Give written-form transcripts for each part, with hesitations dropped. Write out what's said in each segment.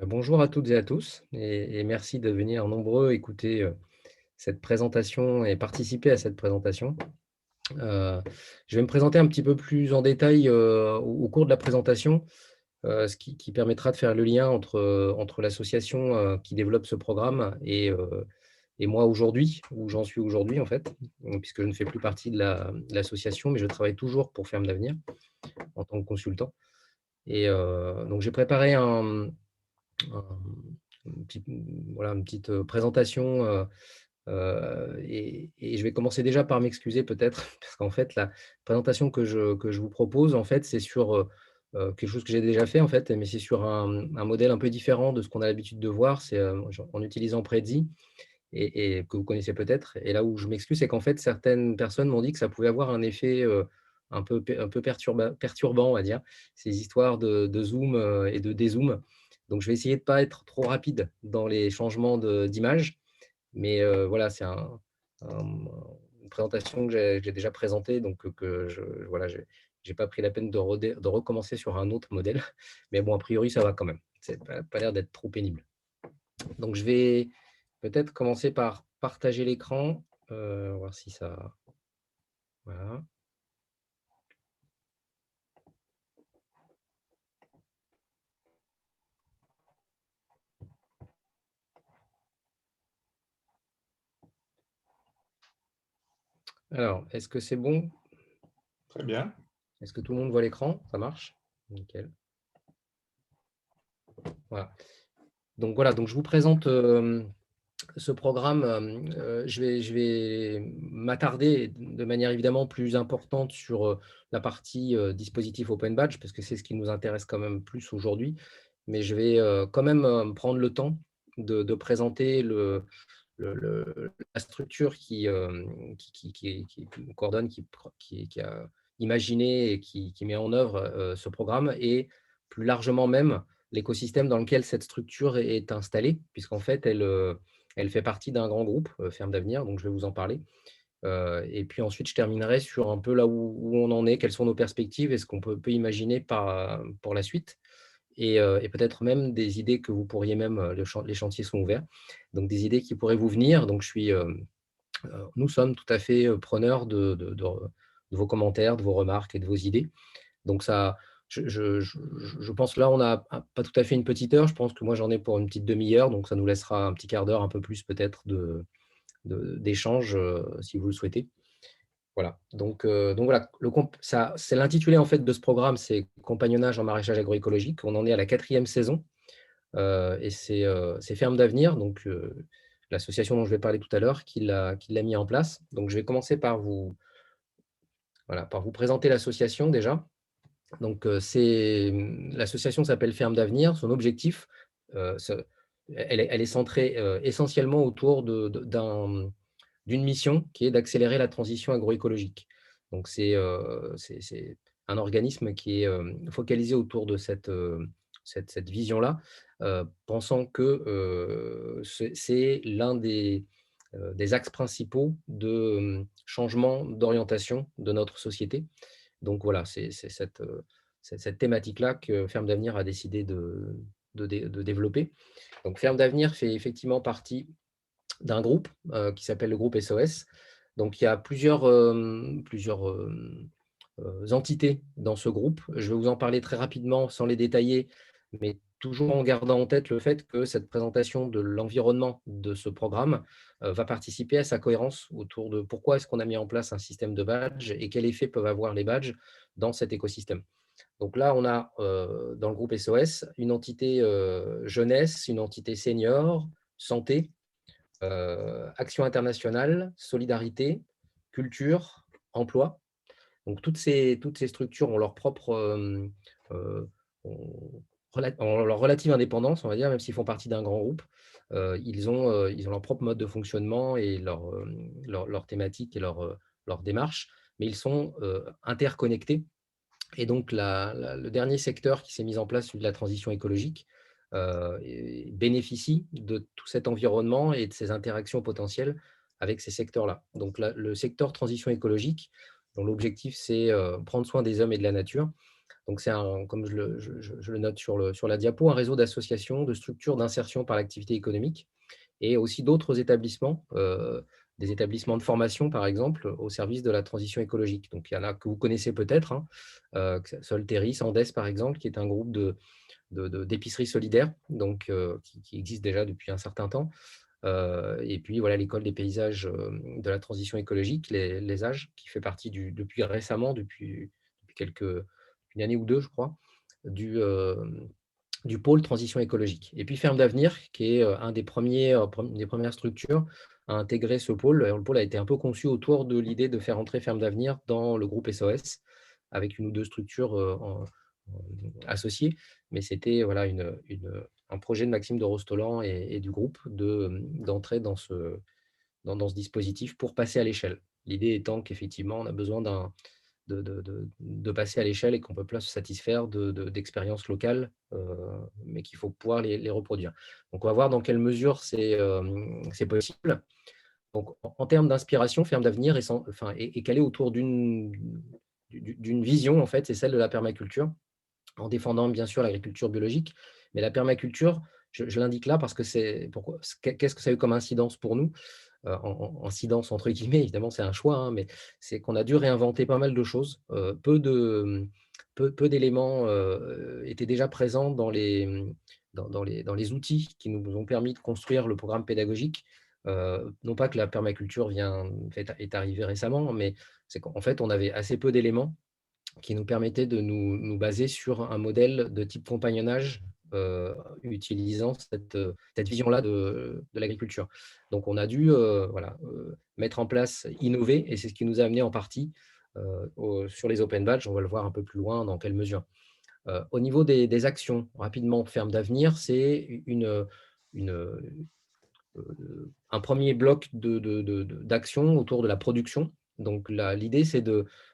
Bonjour à toutes et à tous et merci de venir nombreux écouter, cette présentation et participer à cette présentation. Heu, je vais me présenter un petit peu plus en détail, au cours de la présentation, ce qui permettra de faire le lien entre l'association, qui développe ce programme et moi aujourd'hui, où j'en suis aujourd'hui en fait, puisque je ne fais plus partie de l'association, mais je travaille toujours pour Ferme d'Avenir en tant que consultant donc j'ai préparé un une petite, voilà, une petite, présentation, et je vais commencer déjà par m'excuser peut-être parce qu'en fait la présentation que je vous propose en fait c'est sur, quelque chose que j'ai déjà fait en fait, mais c'est sur un modèle un peu différent de ce qu'on a l'habitude de voir. C'est, en utilisant Prezi et que vous connaissez peut-être et là où je m'excuse, c'est qu'en fait certaines personnes m'ont dit que ça pouvait avoir un effet, un peu perturbant, on va dire, ces histoires de zoom, et de dézoom. Donc je vais essayer de pas être trop rapide dans les changements d'image, mais voilà, c'est un une présentation que j'ai déjà présentée, donc que je voilà, j'ai pas pris la peine de recommencer sur un autre modèle, mais bon, a priori, ça va quand même. C'est pas l'air d'être trop pénible. Donc je vais peut-être commencer par partager l'écran, voir si ça voilà. Alors, est-ce que c'est bon? Très bien. Est-ce que tout le monde voit l'écran? Ça marche? Nickel. Voilà. Donc voilà, donc je vous présente, ce programme, je vais m'attarder de manière évidemment plus importante sur, la partie, dispositif Open Badge parce que c'est ce qui nous intéresse quand même plus aujourd'hui. Mais je vais, quand même, prendre le temps de présenter la structure qui coordonne, qui a imaginé et qui met en œuvre, ce programme et plus largement même l'écosystème dans lequel cette structure est installée puisqu'en fait elle fait partie d'un grand groupe, Ferme d'Avenir, donc je vais vous en parler. Et puis ensuite je terminerai sur un peu là où on en est, quelles sont nos perspectives et ce qu'on peut imaginer pour la suite et peut-être même des idées que vous pourriez même, les chantiers sont ouverts, donc des idées qui pourraient vous venir. Donc nous sommes tout à fait, preneurs de vos commentaires, de vos remarques et de vos idées. Donc ça, je pense là, on a pas tout à fait une petite heure. Je pense que moi, j'en ai pour une petite demi-heure, donc ça nous laissera un petit quart d'heure, un peu plus peut-être d'échange, si vous le souhaitez. Voilà, donc voilà, c'est l'intitulé en fait de ce programme, c'est Compagnonnage en maraîchage agroécologique. On en est à la quatrième saison, et c'est Ferme d'Avenir, donc l'association dont je vais parler tout à l'heure, qui l'a mis en place. Donc je vais commencer par vous présenter l'association déjà. Donc l'association s'appelle Ferme d'Avenir. Son objectif, ce elle est centrée, essentiellement autour d'une mission qui est d'accélérer la transition agroécologique. Donc c'est un organisme qui est, focalisé autour de cette vision-là, pensant que, c'est l'un des axes principaux de, changement d'orientation de notre société. Donc voilà, c'est cette thématique-là que Ferme d'Avenir a décidé de développer. Donc Ferme d'Avenir fait effectivement partie d'un groupe, qui s'appelle le groupe SOS. Donc il y a plusieurs entités dans ce groupe. Je vais vous en parler très rapidement sans les détailler, mais toujours en gardant en tête le fait que cette présentation de l'environnement de ce programme, va participer à sa cohérence autour de pourquoi est-ce qu'on a mis en place un système de badges et quel effet peuvent avoir les badges dans cet écosystème. Donc là, on a, dans le groupe SOS, une entité, jeunesse, une entité senior, santé, action internationale, solidarité, culture, emploi. Donc toutes ces structures ont leur propre, heu, ont ont leur relative indépendance, on va dire, même s'ils font partie d'un grand groupe. Ils ont leur propre mode de fonctionnement et leur thématique et leur démarche, mais ils sont, interconnectés et donc le dernier secteur qui s'est mis en place, celui de la transition écologique, et bénéficie de tout cet environnement et de ces interactions potentielles avec ces secteurs-là. Donc le secteur transition écologique, dont l'objectif, c'est, prendre soin des hommes et de la nature, Donc, c'est comme je le note sur la diapo, un réseau d'associations, de structures d'insertion par l'activité économique et aussi d'autres établissements, des établissements de formation, par exemple, au service de la transition écologique. Donc, il y en a que vous connaissez peut-être, hein, Solteris, Andes, par exemple, qui est un groupe d'épicerie solidaire, donc, qui existe déjà depuis un certain temps. Et puis, voilà, l'École des paysages de la transition écologique, les AGE, qui fait partie depuis récemment, depuis une année ou deux, je crois, du pôle transition écologique. Et puis Ferme d'Avenir, qui est des premières structures à intégrer ce pôle. Alors, le pôle a été un peu conçu autour de l'idée de faire entrer Ferme d'Avenir dans le groupe SOS, avec une ou deux structures associées. Mais c'était voilà, un projet de Maxime de Rostolan et du groupe d'entrer dans ce dispositif pour passer à l'échelle. L'idée étant qu'effectivement, on a besoin de passer à l'échelle et qu'on ne peut pas se satisfaire d'expériences locales, mais qu'il faut pouvoir les reproduire. Donc, on va voir dans quelle mesure c'est possible. Donc, en termes d'inspiration, Ferme d'Avenir est calé autour d'une vision, en fait, c'est celle de la permaculture, en défendant bien sûr l'agriculture biologique. Mais la permaculture, je l'indique là parce que qu'est-ce que ça a eu comme incidence pour nous? Incidence entre guillemets, évidemment, c'est un choix, hein, mais c'est qu'on a dû réinventer pas mal de choses. Peu d'éléments étaient déjà présents dans les outils qui nous ont permis de construire le programme pédagogique. Non pas que la permaculture est arrivée récemment, mais c'est qu'en fait, on avait assez peu d'éléments qui nous permettait de nous baser sur un modèle de type compagnonnage utilisant cette vision-là de l'agriculture. Donc, on a dû mettre en place, innover, et c'est ce qui nous a amené en partie sur les open badges. On va le voir un peu plus loin dans quelle mesure. Au niveau des actions, rapidement, Ferme d'Avenir, c'est un premier bloc d'actions autour de la production. Donc, l'idée, c'est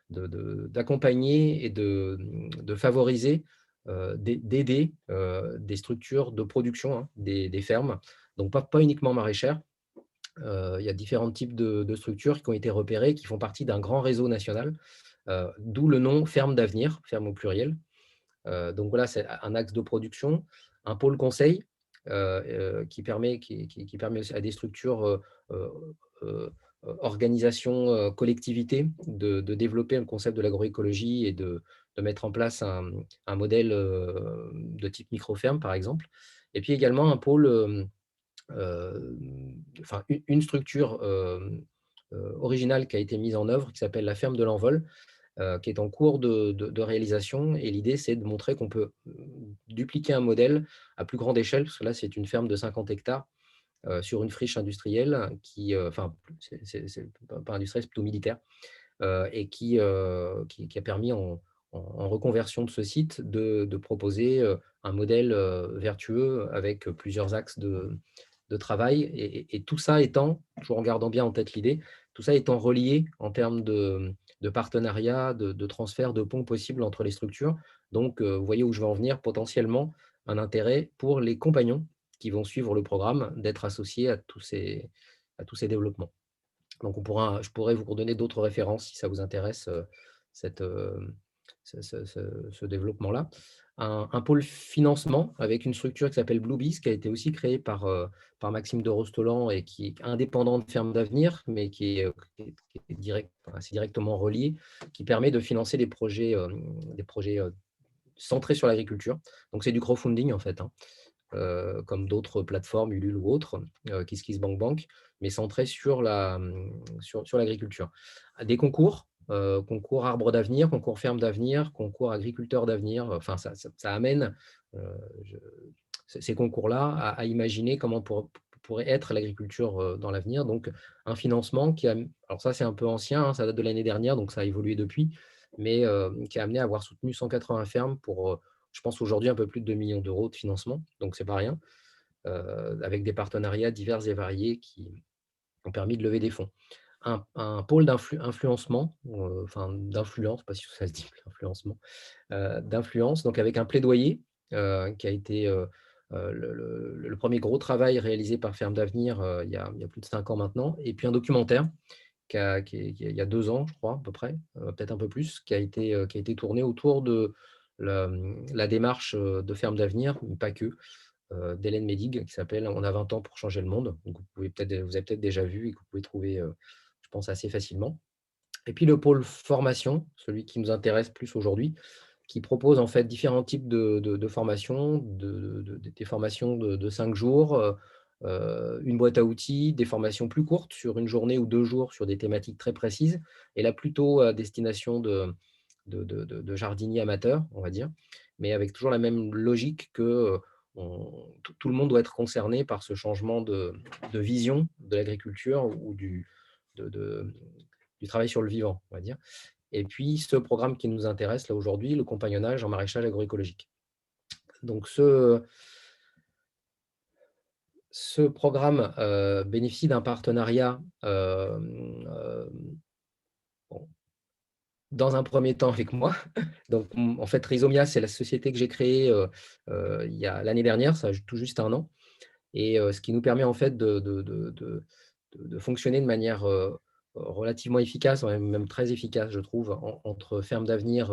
d'accompagner et de favoriser, d'aider des structures de production, hein, des fermes. Donc, pas uniquement maraîchères. Il y a différents types de structures qui ont été repérées, qui font partie d'un grand réseau national, d'où le nom Ferme d'Avenir, ferme au pluriel. Donc voilà, c'est un axe de production, un pôle conseil qui permet aussi à des structures, organisations, collectivités, de développer le concept de l'agroécologie et de mettre en place un modèle de type micro-ferme, par exemple. Et puis également un pôle, une structure originale qui a été mise en œuvre, qui s'appelle la ferme de l'Envol, qui est en cours de réalisation. Et l'idée, c'est de montrer qu'on peut dupliquer un modèle à plus grande échelle, parce que là, c'est une ferme de 50 hectares sur une friche industrielle c'est pas industrielle, c'est plutôt militaire, et qui a permis en reconversion de ce site de proposer un modèle vertueux avec plusieurs axes de travail. Et tout ça étant, toujours en gardant bien en tête l'idée, tout ça étant relié en termes de partenariat, de transfert, de ponts possibles entre les structures. Donc, vous voyez où je veux en venir, potentiellement un intérêt pour les compagnons qui vont suivre le programme d'être associés à tous ces développements. Donc, je pourrais vous redonner d'autres références si ça vous intéresse, ce développement-là. Un pôle financement avec une structure qui s'appelle Bluebees, qui a été aussi créée par Maxime de Rostolan et qui est indépendant de Ferme d'Avenir, mais qui est assez directement relié, qui permet de financer des projets centrés sur l'agriculture. Donc, c'est du crowdfunding, en fait, hein. Comme d'autres plateformes, Ulule ou autres, KissKissBankBank, mais centré sur l'agriculture. Des concours, concours arbres d'avenir, concours ferme d'avenir, concours agriculteurs d'avenir. Enfin, ça amène ces concours-là à imaginer comment pourrait être l'agriculture dans l'avenir. Donc, un financement alors ça c'est un peu ancien, hein, ça date de l'année dernière, donc ça a évolué depuis, mais qui a amené à avoir soutenu 180 fermes pour, je pense aujourd'hui, un peu plus de 2 millions d'euros de financement, donc c'est pas rien, avec des partenariats divers et variés qui ont permis de lever des fonds. Un pôle d'influencement, d'influence, pas si ça se dit, influencement, d'influence, donc avec un plaidoyer qui a été le premier gros travail réalisé par Ferme d'Avenir il y a plus de 5 ans maintenant, et puis un documentaire il y a 2 ans, je crois, à peu près, peut-être un peu plus, qui a été tourné autour de la démarche de Ferme d'avenir, mais pas que, d'Hélène Médig, qui s'appelle «On a 20 ans pour changer le monde». Donc vous avez peut-être déjà vu et que vous pouvez trouver, je pense, assez facilement. Et puis le pôle formation, celui qui nous intéresse plus aujourd'hui, qui propose en fait différents types de formations, des formations de 5 jours, une boîte à outils, des formations plus courtes sur une journée ou 2 jours sur des thématiques très précises, et là plutôt à destination de jardiniers amateurs, on va dire, mais avec toujours la même logique que tout le monde doit être concerné par ce changement de vision de l'agriculture ou de, de- du travail sur le vivant, on va dire. Et puis, ce programme qui nous intéresse là aujourd'hui, le compagnonnage en maraîchage agroécologique. Donc, ce programme bénéficie d'un partenariat, bon, dans un premier temps avec moi. Donc, en fait, Rhizomia, c'est la société que j'ai créée il y a l'année dernière, ça a tout juste un an, et ce qui nous permet en fait de fonctionner de manière relativement efficace, même très efficace, je trouve, entre Ferme d'Avenir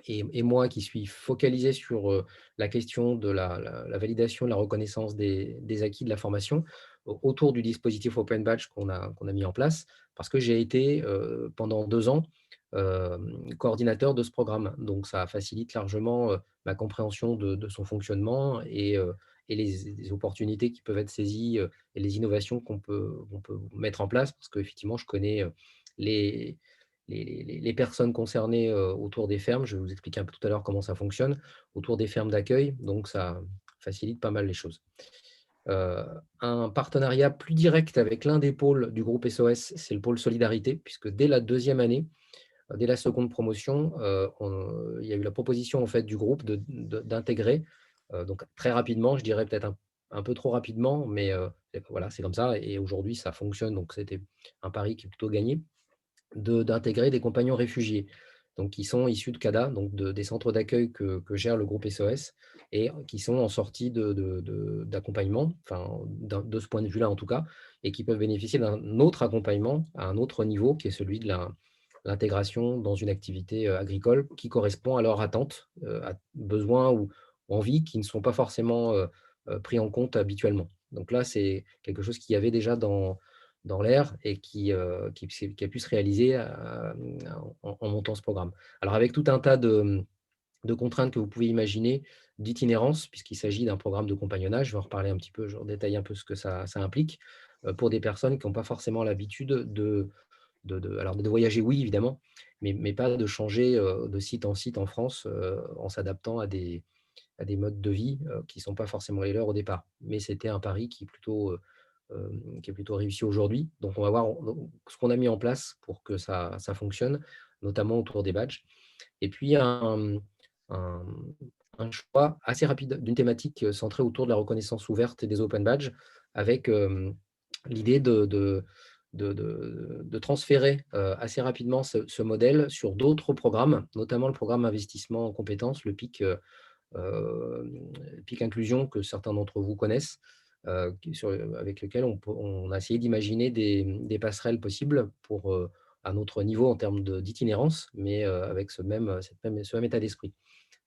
et moi qui suis focalisé sur la question de la validation, de la reconnaissance des acquis de la formation autour du dispositif Open Badge qu'on a mis en place, parce que j'ai été pendant 2 ans coordinateur de ce programme. Donc ça facilite largement ma compréhension de son fonctionnement et les opportunités qui peuvent être saisies et les innovations qu'on peut mettre en place, parce qu'effectivement, je connais les, les personnes concernées autour des fermes. Je vais vous expliquer un peu tout à l'heure comment ça fonctionne, autour des fermes d'accueil. Donc, ça facilite pas mal les choses. Un partenariat plus direct avec l'un des pôles du groupe SOS, c'est le pôle Solidarité, puisque dès la deuxième année, dès la seconde promotion, il y a eu la proposition en fait, du groupe d'intégrer, donc très rapidement, je dirais peut-être un peu trop rapidement, mais voilà, c'est comme ça. Et aujourd'hui, ça fonctionne. Donc, c'était un pari qui est plutôt gagné d'intégrer des compagnons réfugiés, donc qui sont issus de CADA, donc des centres d'accueil que gère le groupe SOS, et qui sont en sortie d'accompagnement, enfin, de ce point de vue-là en tout cas, et qui peuvent bénéficier d'un autre accompagnement à un autre niveau, qui est celui de l'intégration dans une activité agricole qui correspond à leurs attentes, à besoins ou envies qui ne sont pas forcément pris en compte habituellement. Donc là, c'est quelque chose qu'il y avait déjà dans l'air et qui a pu se réaliser en montant ce programme. Alors avec tout un tas de contraintes que vous pouvez imaginer, d'itinérance, puisqu'il s'agit d'un programme de compagnonnage, je vais en reparler un petit peu, je vais détailler un peu ce que ça implique, pour des personnes qui n'ont pas forcément l'habitude alors de voyager, oui, évidemment, mais pas de changer de site en site en France en s'adaptant à des modes de vie qui ne sont pas forcément les leurs au départ. Mais c'était un pari qui est plutôt réussi aujourd'hui. Donc, on va voir ce qu'on a mis en place pour que ça fonctionne, notamment autour des badges. Et puis, un, un choix assez rapide d'une thématique centrée autour de la reconnaissance ouverte et des open badges, avec l'idée de transférer assez rapidement ce modèle sur d'autres programmes, notamment le programme investissement en compétences, le PIC, PIC Inclusion, que certains d'entre vous connaissent, avec lequel on a essayé d'imaginer des passerelles possibles pour un autre niveau en termes d'itinérance, mais avec ce même état d'esprit.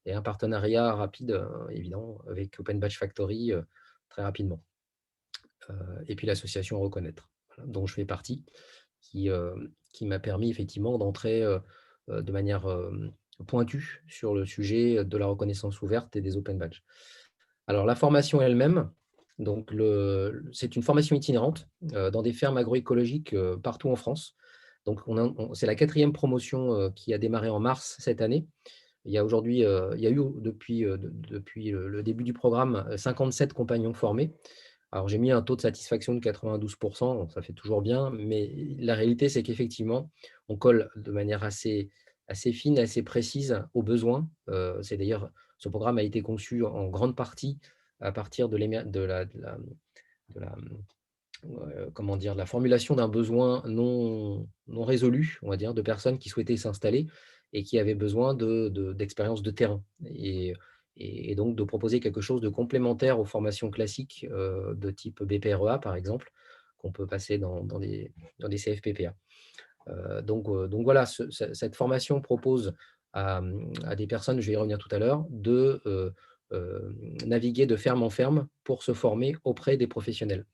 Et un partenariat rapide, évident, avec Open Badge Factory très rapidement. Et puis l'association Reconnaître, voilà, dont je fais partie, qui m'a permis effectivement d'entrer de manière pointue sur le sujet de la reconnaissance ouverte et des Open Badges. Alors, la formation elle-même, donc c'est une formation itinérante dans des fermes agroécologiques partout en France. Donc, c'est la 4e promotion qui a démarré en mars cette année. Il y a eu depuis le début du programme 57 compagnons formés. Alors, j'ai mis un taux de satisfaction de 92%, ça fait toujours bien, mais la réalité, c'est qu'effectivement, on colle de manière assez fine, assez précise aux besoins. C'est d'ailleurs, ce programme a été conçu en grande partie à partir comment dire, de la formulation d'un besoin non résolu, on va dire, de personnes qui souhaitaient s'installer et qui avaient besoin d'expériences de terrain. Et donc de proposer quelque chose de complémentaire aux formations classiques de type BPREA, par exemple, qu'on peut passer dans des CFPPA. Donc voilà, cette formation propose à des personnes, je vais y revenir tout à l'heure, de naviguer de ferme en ferme pour se former auprès des professionnels.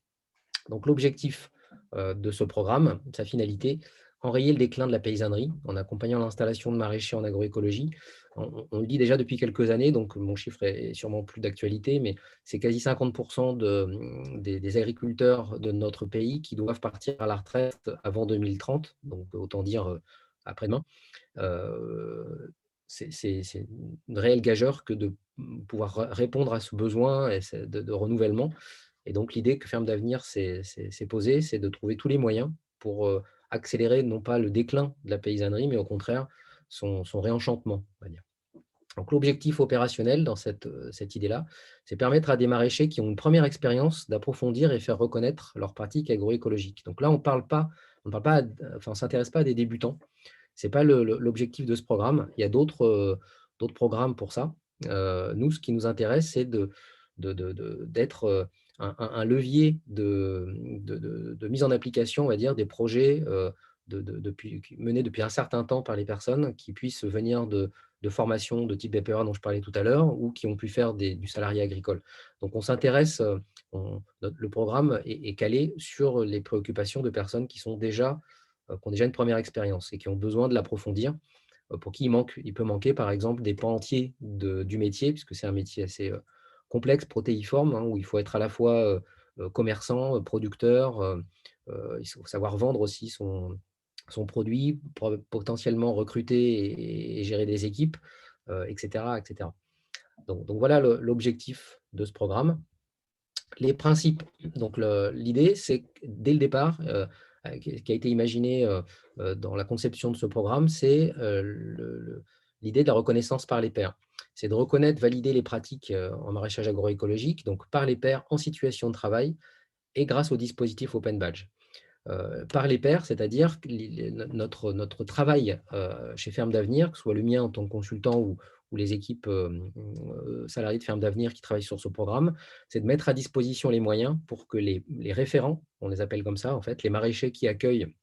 Donc l'objectif de ce programme, sa finalité, enrayer le déclin de la paysannerie en accompagnant l'installation de maraîchers en agroécologie. On le dit déjà depuis quelques années, donc mon chiffre est sûrement plus d'actualité, mais c'est quasi 50% des agriculteurs de notre pays qui doivent partir à la retraite avant 2030, donc autant dire après-demain. Euh, c'est une réelle gageure que de pouvoir répondre à ce besoin et de renouvellement. Et donc, l'idée que Ferme d'Avenir s'est posée, c'est de trouver tous les moyens pour accélérer non pas le déclin de la paysannerie, mais au contraire son réenchantement, on va dire. Donc, l'objectif opérationnel dans cette idée-là, c'est permettre à des maraîchers qui ont une première expérience d'approfondir et faire reconnaître leurs pratiques agroécologiques. Donc là, on ne s'intéresse pas à des débutants. Ce n'est pas l'objectif de ce programme. Il y a d'autres programmes pour ça. Nous, ce qui nous intéresse, c'est d'être un levier de mise en application, on va dire, des projets menés depuis un certain temps par les personnes qui puissent venir de formations de type BPA dont je parlais tout à l'heure ou qui ont pu faire du salarié agricole. Donc, on s'intéresse, le programme est calé sur les préoccupations de personnes qui ont déjà une première expérience et qui ont besoin de l'approfondir. Pour qui il peut manquer, par exemple, des pans entiers du métier, puisque c'est un métier assez complexe, protéiforme, hein, où il faut être à la fois commerçant, producteur, il faut savoir vendre aussi son produit, potentiellement recruter et gérer des équipes, etc., etc. Donc voilà l'objectif de ce programme. Les principes, donc l'idée, c'est que dès le départ, qui a été imaginé dans la conception de ce programme, c'est l'idée de la reconnaissance par les pairs. C'est de reconnaître, valider les pratiques en maraîchage agroécologique, donc par les pairs en situation de travail et grâce au dispositif Open Badge. Par les pairs, c'est-à-dire notre travail chez Ferme d'Avenir, que ce soit le mien en tant que consultant ou les équipes salariées de Ferme d'Avenir qui travaillent sur ce programme, c'est de mettre à disposition les moyens pour que les référents, on les appelle comme ça en fait, les maraîchers qui accueillent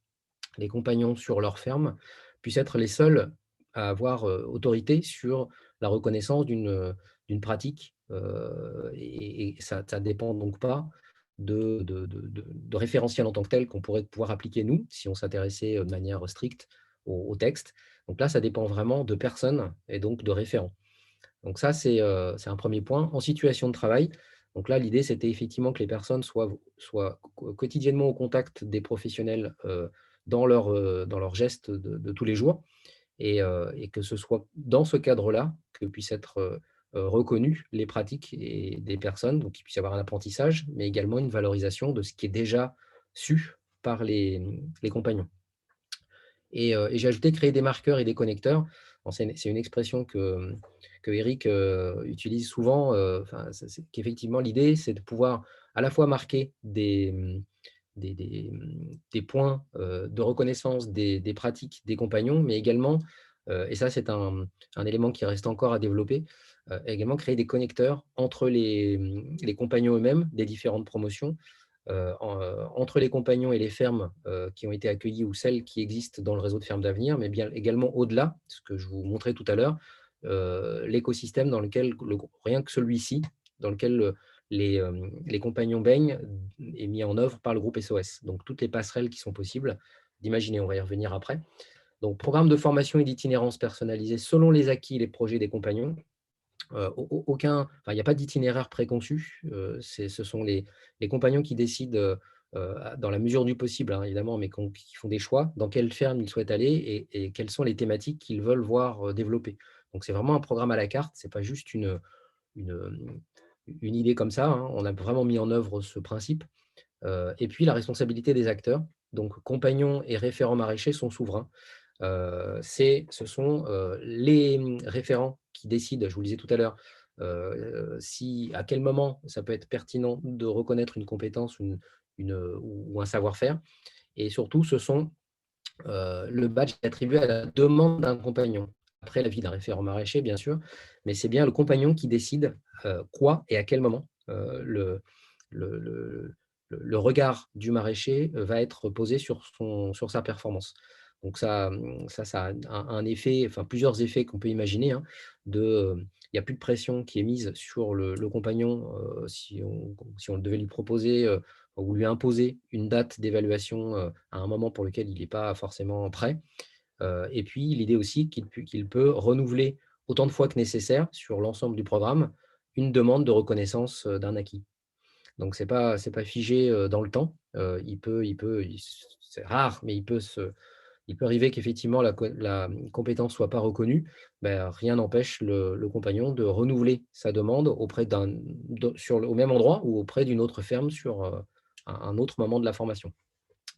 les compagnons sur leur ferme, puissent être les seuls à avoir autorité sur la reconnaissance d'une pratique. Et ça ne dépend donc pas de référentiel en tant que tel qu'on pourrait pouvoir appliquer nous, si on s'intéressait de manière stricte au texte. Donc là, ça dépend vraiment de personnes et donc de référents. Donc ça, c'est un premier point. En situation de travail, donc là, l'idée, c'était effectivement que les personnes soient quotidiennement au contact des professionnels dans leurs gestes de tous les jours et que ce soit dans ce cadre-là que puissent être reconnues les pratiques des personnes, donc qu'il puisse y avoir un apprentissage, mais également une valorisation de ce qui est déjà su par les compagnons. Et j'ai ajouté créer des marqueurs et des connecteurs. Bon, c'est une expression que Eric utilise souvent. Qu'effectivement, l'idée, c'est de pouvoir à la fois marquer des points de reconnaissance des pratiques des compagnons, mais également, et ça c'est un élément qui reste encore à développer, également créer des connecteurs entre les compagnons eux-mêmes des différentes promotions, entre les compagnons et les fermes qui ont été accueillies ou celles qui existent dans le réseau de fermes d'avenir, mais bien également au-delà, ce que je vous montrais tout à l'heure, l'écosystème dans lequel, rien que celui-ci, dans lequel les compagnons baignent est mis en œuvre par le groupe SOS. Donc, toutes les passerelles qui sont possibles d'imaginer, on va y revenir après. Donc, programme de formation et d'itinérance personnalisé selon les acquis et les projets des compagnons. Il n'y a pas d'itinéraire préconçu. Ce sont les compagnons qui décident, dans la mesure du possible, hein, évidemment, mais qui font des choix, dans quelle ferme ils souhaitent aller et quelles sont les thématiques qu'ils veulent voir développer. Donc, c'est vraiment un programme à la carte. Ce n'est pas juste une idée comme ça, hein. On a vraiment mis en œuvre ce principe. Et puis, la responsabilité des acteurs. Donc, compagnons et référents maraîchers sont souverains. Ce sont les référents qui décident, je vous le disais tout à l'heure, à quel moment ça peut être pertinent de reconnaître une compétence ou un savoir-faire. Et surtout, le badge est attribué à la demande d'un compagnon. Après l'avis d'un référent maraîcher, bien sûr, mais c'est bien le compagnon qui décide quoi et à quel moment le regard du maraîcher va être posé sur sa performance. Donc ça a un effet, enfin plusieurs effets qu'on peut imaginer, hein, il n'y a plus de pression qui est mise sur le compagnon, si on devait lui proposer, ou lui imposer une date d'évaluation, à un moment pour lequel il n'est pas forcément prêt. Et puis l'idée aussi qu'il peut renouveler autant de fois que nécessaire sur l'ensemble du programme, une demande de reconnaissance, d'un acquis. Donc c'est pas figé, dans le temps. C'est rare, mais il peut arriver qu'effectivement la compétence soit pas reconnue. Rien n'empêche le compagnon de renouveler sa demande auprès au même endroit ou auprès d'une autre ferme sur, un autre moment de la formation.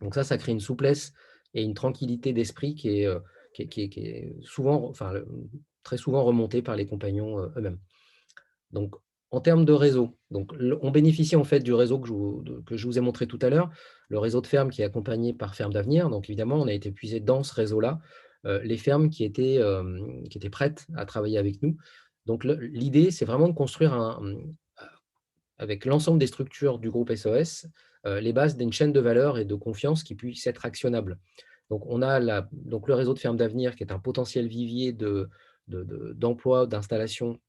Donc ça crée une souplesse et une tranquillité d'esprit qui est souvent, enfin, très souvent remontée par les compagnons, eux-mêmes. Donc, en termes de réseau, on bénéficie en fait du réseau que je vous ai montré tout à l'heure, le réseau de fermes qui est accompagné par Fermes d'Avenir. Donc évidemment, on a été puisé dans ce réseau-là, les fermes qui étaient prêtes à travailler avec nous. Donc l'idée, c'est vraiment de construire avec l'ensemble des structures du groupe SOS, les bases d'une chaîne de valeur et de confiance qui puisse être actionnable. Donc on a le réseau de Fermes d'Avenir qui est un potentiel vivier d'emploi, d'installation,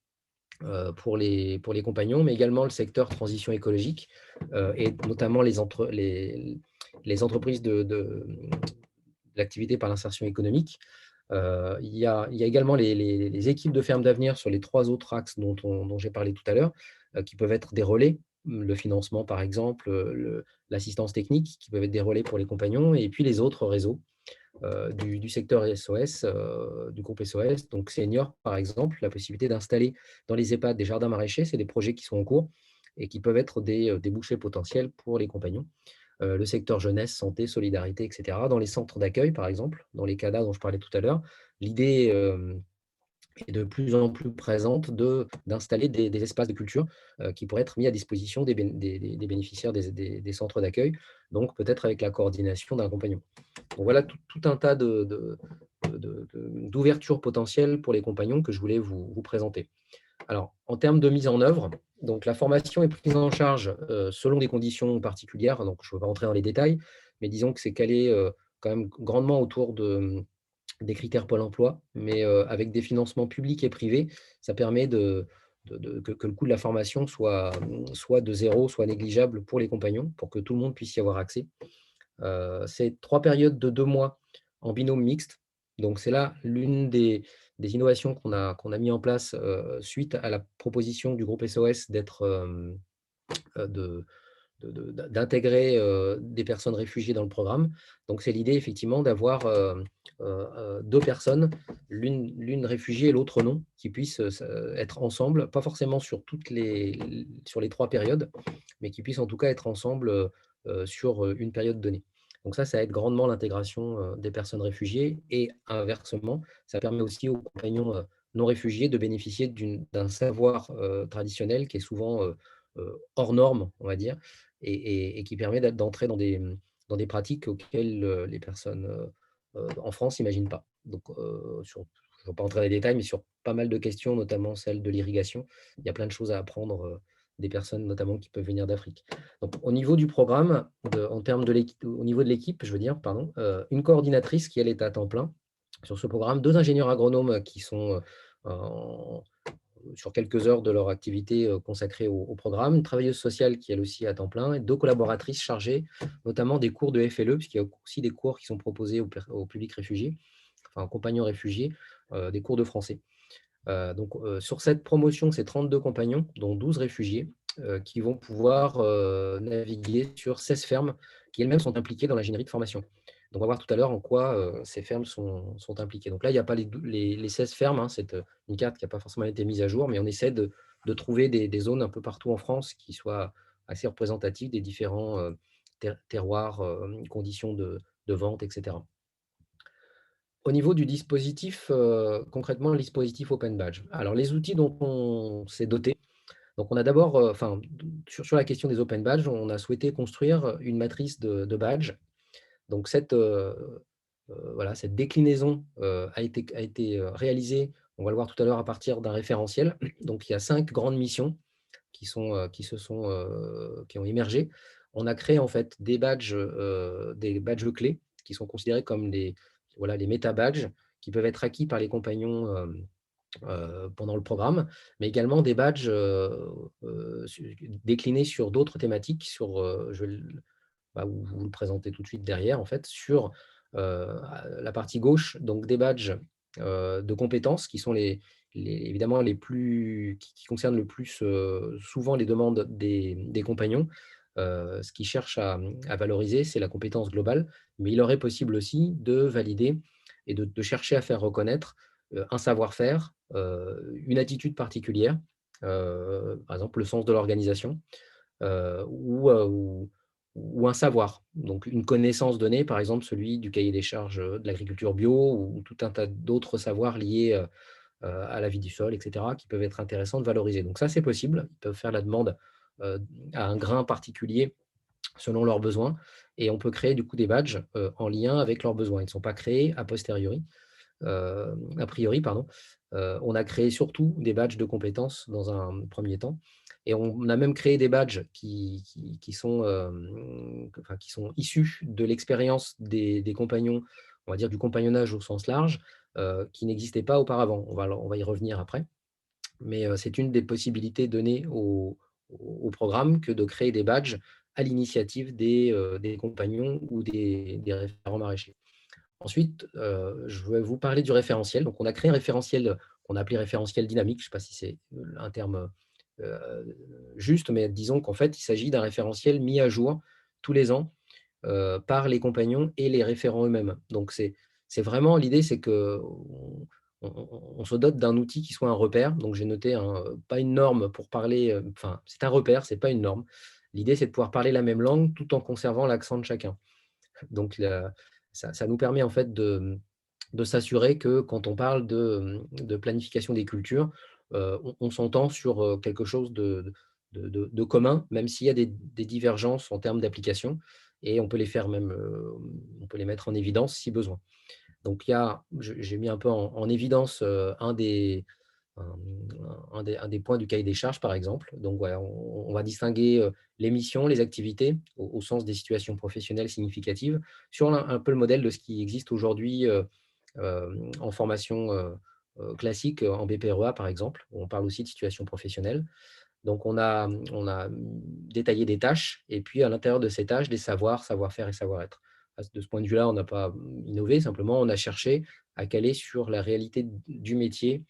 pour les compagnons, mais également le secteur transition écologique, et notamment les entreprises de l'activité par l'insertion économique. Il y a également les équipes de fermes d'avenir sur les 3 autres axes dont j'ai parlé tout à l'heure, qui peuvent être des relais, le financement par exemple, l'assistance technique, qui peuvent être des relais pour les compagnons, et puis les autres réseaux du secteur SOS, du groupe SOS. Donc senior, par exemple, la possibilité d'installer dans les EHPAD des jardins maraîchers, c'est des projets qui sont en cours et qui peuvent être des débouchés potentiels pour les compagnons. Le secteur jeunesse, santé, solidarité, etc. Dans les centres d'accueil, par exemple, dans les CADA dont je parlais tout à l'heure, l'idée est de plus en plus présente d'installer des espaces de culture qui pourraient être mis à disposition des bénéficiaires des centres d'accueil, donc peut-être avec la coordination d'un compagnon. Donc voilà tout un tas d'ouvertures potentielles pour les compagnons que je voulais vous présenter. Alors, en termes de mise en œuvre, donc la formation est prise en charge selon des conditions particulières. Donc, je ne vais pas rentrer dans les détails, mais disons que c'est calé quand même grandement autour des critères Pôle emploi, mais avec des financements publics et privés, ça permet que le coût de la formation soit de zéro, soit négligeable pour les compagnons, pour que tout le monde puisse y avoir accès. C'est 3 périodes de 2 mois en binôme mixte. Donc c'est là l'une des innovations qu'on a mis en place, suite à la proposition du groupe SOS d'intégrer, des personnes réfugiées dans le programme. Donc c'est l'idée effectivement d'avoir, 2 personnes, l'une réfugiée et l'autre non, qui puissent, être ensemble, pas forcément sur les 3 périodes, mais qui puissent en tout cas être ensemble, sur, une période donnée. Donc ça aide grandement l'intégration, des personnes réfugiées, et inversement, ça permet aussi aux compagnons, non réfugiés de bénéficier d'un savoir, traditionnel qui est souvent, hors norme, on va dire, et qui permet d'entrer dans des pratiques auxquelles, les personnes, en France n'imaginent pas. Donc, je ne vais pas entrer dans les détails, mais sur pas mal de questions, notamment celle de l'irrigation, il y a plein de choses à apprendre, des personnes notamment qui peuvent venir d'Afrique. Donc au niveau du programme, en termes au niveau de l'équipe, je veux dire, pardon, une coordinatrice qui, elle, est à temps plein sur ce programme, 2 ingénieurs agronomes qui sont, en sur quelques heures de leur activité consacrée au programme, une travailleuse sociale qui, elle aussi, est à temps plein, et 2 collaboratrices chargées notamment des cours de FLE, puisqu'il y a aussi des cours qui sont proposés au public réfugié, enfin aux compagnons réfugiés, des cours de français. Donc sur cette promotion, c'est 32 compagnons, dont 12 réfugiés, qui vont pouvoir naviguer sur 16 fermes qui elles-mêmes sont impliquées dans l'ingénierie de formation. Donc on va voir tout à l'heure en quoi ces fermes sont impliquées. Donc là, il n'y a pas les 16 fermes, hein, c'est une carte qui n'a pas forcément été mise à jour, mais on essaie de trouver des zones un peu partout en France qui soient assez représentatives des différents terroirs, conditions de vente, etc. Au niveau du dispositif, concrètement, le dispositif Open Badge. Alors, les outils dont on s'est doté, donc on a d'abord, enfin, sur la question des Open Badges, on a souhaité construire une matrice de badges. Donc voilà, cette déclinaison a été réalisée, on va le voir tout à l'heure, à partir d'un référentiel. Donc il y a 5 grandes missions qui ont émergé. On a créé en fait des badges clés qui sont considérés comme voilà, les méta-badges qui peuvent être acquis par les compagnons pendant le programme, mais également des badges déclinés sur d'autres thématiques, je vais vous le présenter tout de suite derrière, en fait, sur la partie gauche, donc des badges de compétences qui sont évidemment qui concernent le plus souvent les demandes des compagnons. Ce qu'ils cherchent à valoriser, c'est la compétence globale, mais il leur est possible aussi de valider et de chercher à faire reconnaître un savoir-faire, une attitude particulière, par exemple le sens de l'organisation, ou un savoir. Donc une connaissance donnée, par exemple celui du cahier des charges de l'agriculture bio ou tout un tas d'autres savoirs liés à la vie du sol, etc., qui peuvent être intéressants de valoriser. Donc ça, c'est possible. Ils peuvent faire la demande à un grain particulier selon leurs besoins et on peut créer du coup des badges en lien avec leurs besoins. Ils ne sont pas créés a priori, pardon. On a créé surtout des badges de compétences dans un premier temps. Et on a même créé des badges qui sont issus de l'expérience des compagnons, on va dire du compagnonnage au sens large, qui n'existaient pas auparavant. On va y revenir après. Mais c'est une des possibilités données au programme que de créer des badges à l'initiative des compagnons ou des référents maraîchers. Ensuite, je vais vous parler du référentiel. Donc, on a créé un référentiel qu'on a appelé référentiel dynamique. Je ne sais pas si c'est un terme juste, mais disons qu'en fait, il s'agit d'un référentiel mis à jour tous les ans par les compagnons et les référents eux-mêmes. Donc, c'est vraiment l'idée, c'est qu'on se dote d'un outil qui soit un repère. Donc, j'ai noté pas une norme pour parler, enfin, c'est un repère, ce n'est pas une norme. L'idée, c'est de pouvoir parler la même langue tout en conservant l'accent de chacun. Donc, ça nous permet en fait de s'assurer que quand on parle de planification des cultures, on s'entend sur quelque chose de commun, même s'il y a des divergences en termes d'application, et on peut les faire même, on peut les mettre en évidence si besoin. Donc, j'ai mis un peu en évidence un des points du cahier des charges, par exemple. Donc, voilà, on va distinguer les missions, les activités, au sens des situations professionnelles significatives, sur un peu le modèle de ce qui existe aujourd'hui en formation classique, en BPREA, par exemple, où on parle aussi de situation professionnelle. Donc, on a détaillé des tâches, et puis à l'intérieur de ces tâches, des savoirs, savoir-faire et savoir-être. De ce point de vue-là, on n'a pas innové, simplement on a cherché à caler sur la réalité du métier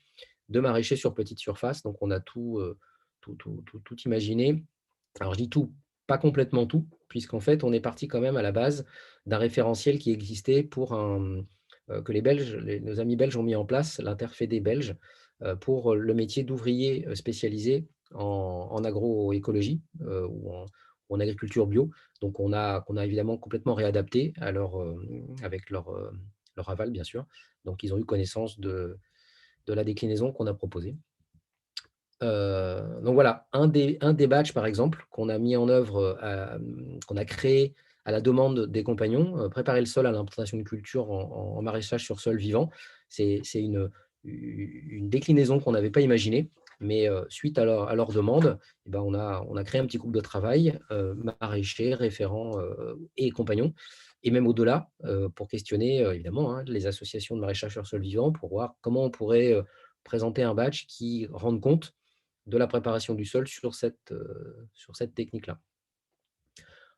de maraîcher sur petite surface. Donc, on a tout imaginé. Alors, je dis tout, pas complètement tout, puisqu'en fait, on est parti quand même à la base d'un référentiel qui existait que nos amis belges ont mis en place, l'Interfédé belge, pour le métier d'ouvrier spécialisé en agroécologie ou en agriculture bio. Donc, qu'on a évidemment complètement réadapté avec leur aval, bien sûr. Donc, ils ont eu connaissance de la déclinaison qu'on a proposée. Donc voilà, un des badges, par exemple, qu'on a mis en œuvre, qu'on a créé à la demande des compagnons, préparer le sol à l'implantation de culture en maraîchage sur sol vivant. C'est une déclinaison qu'on n'avait pas imaginée, mais suite à leur demande, eh ben, on a créé un petit groupe de travail, maraîchers, référents et compagnons, et même au-delà, pour questionner évidemment les associations de maraîchage sur sol vivant, pour voir comment on pourrait présenter un badge qui rende compte de la préparation du sol sur cette technique-là.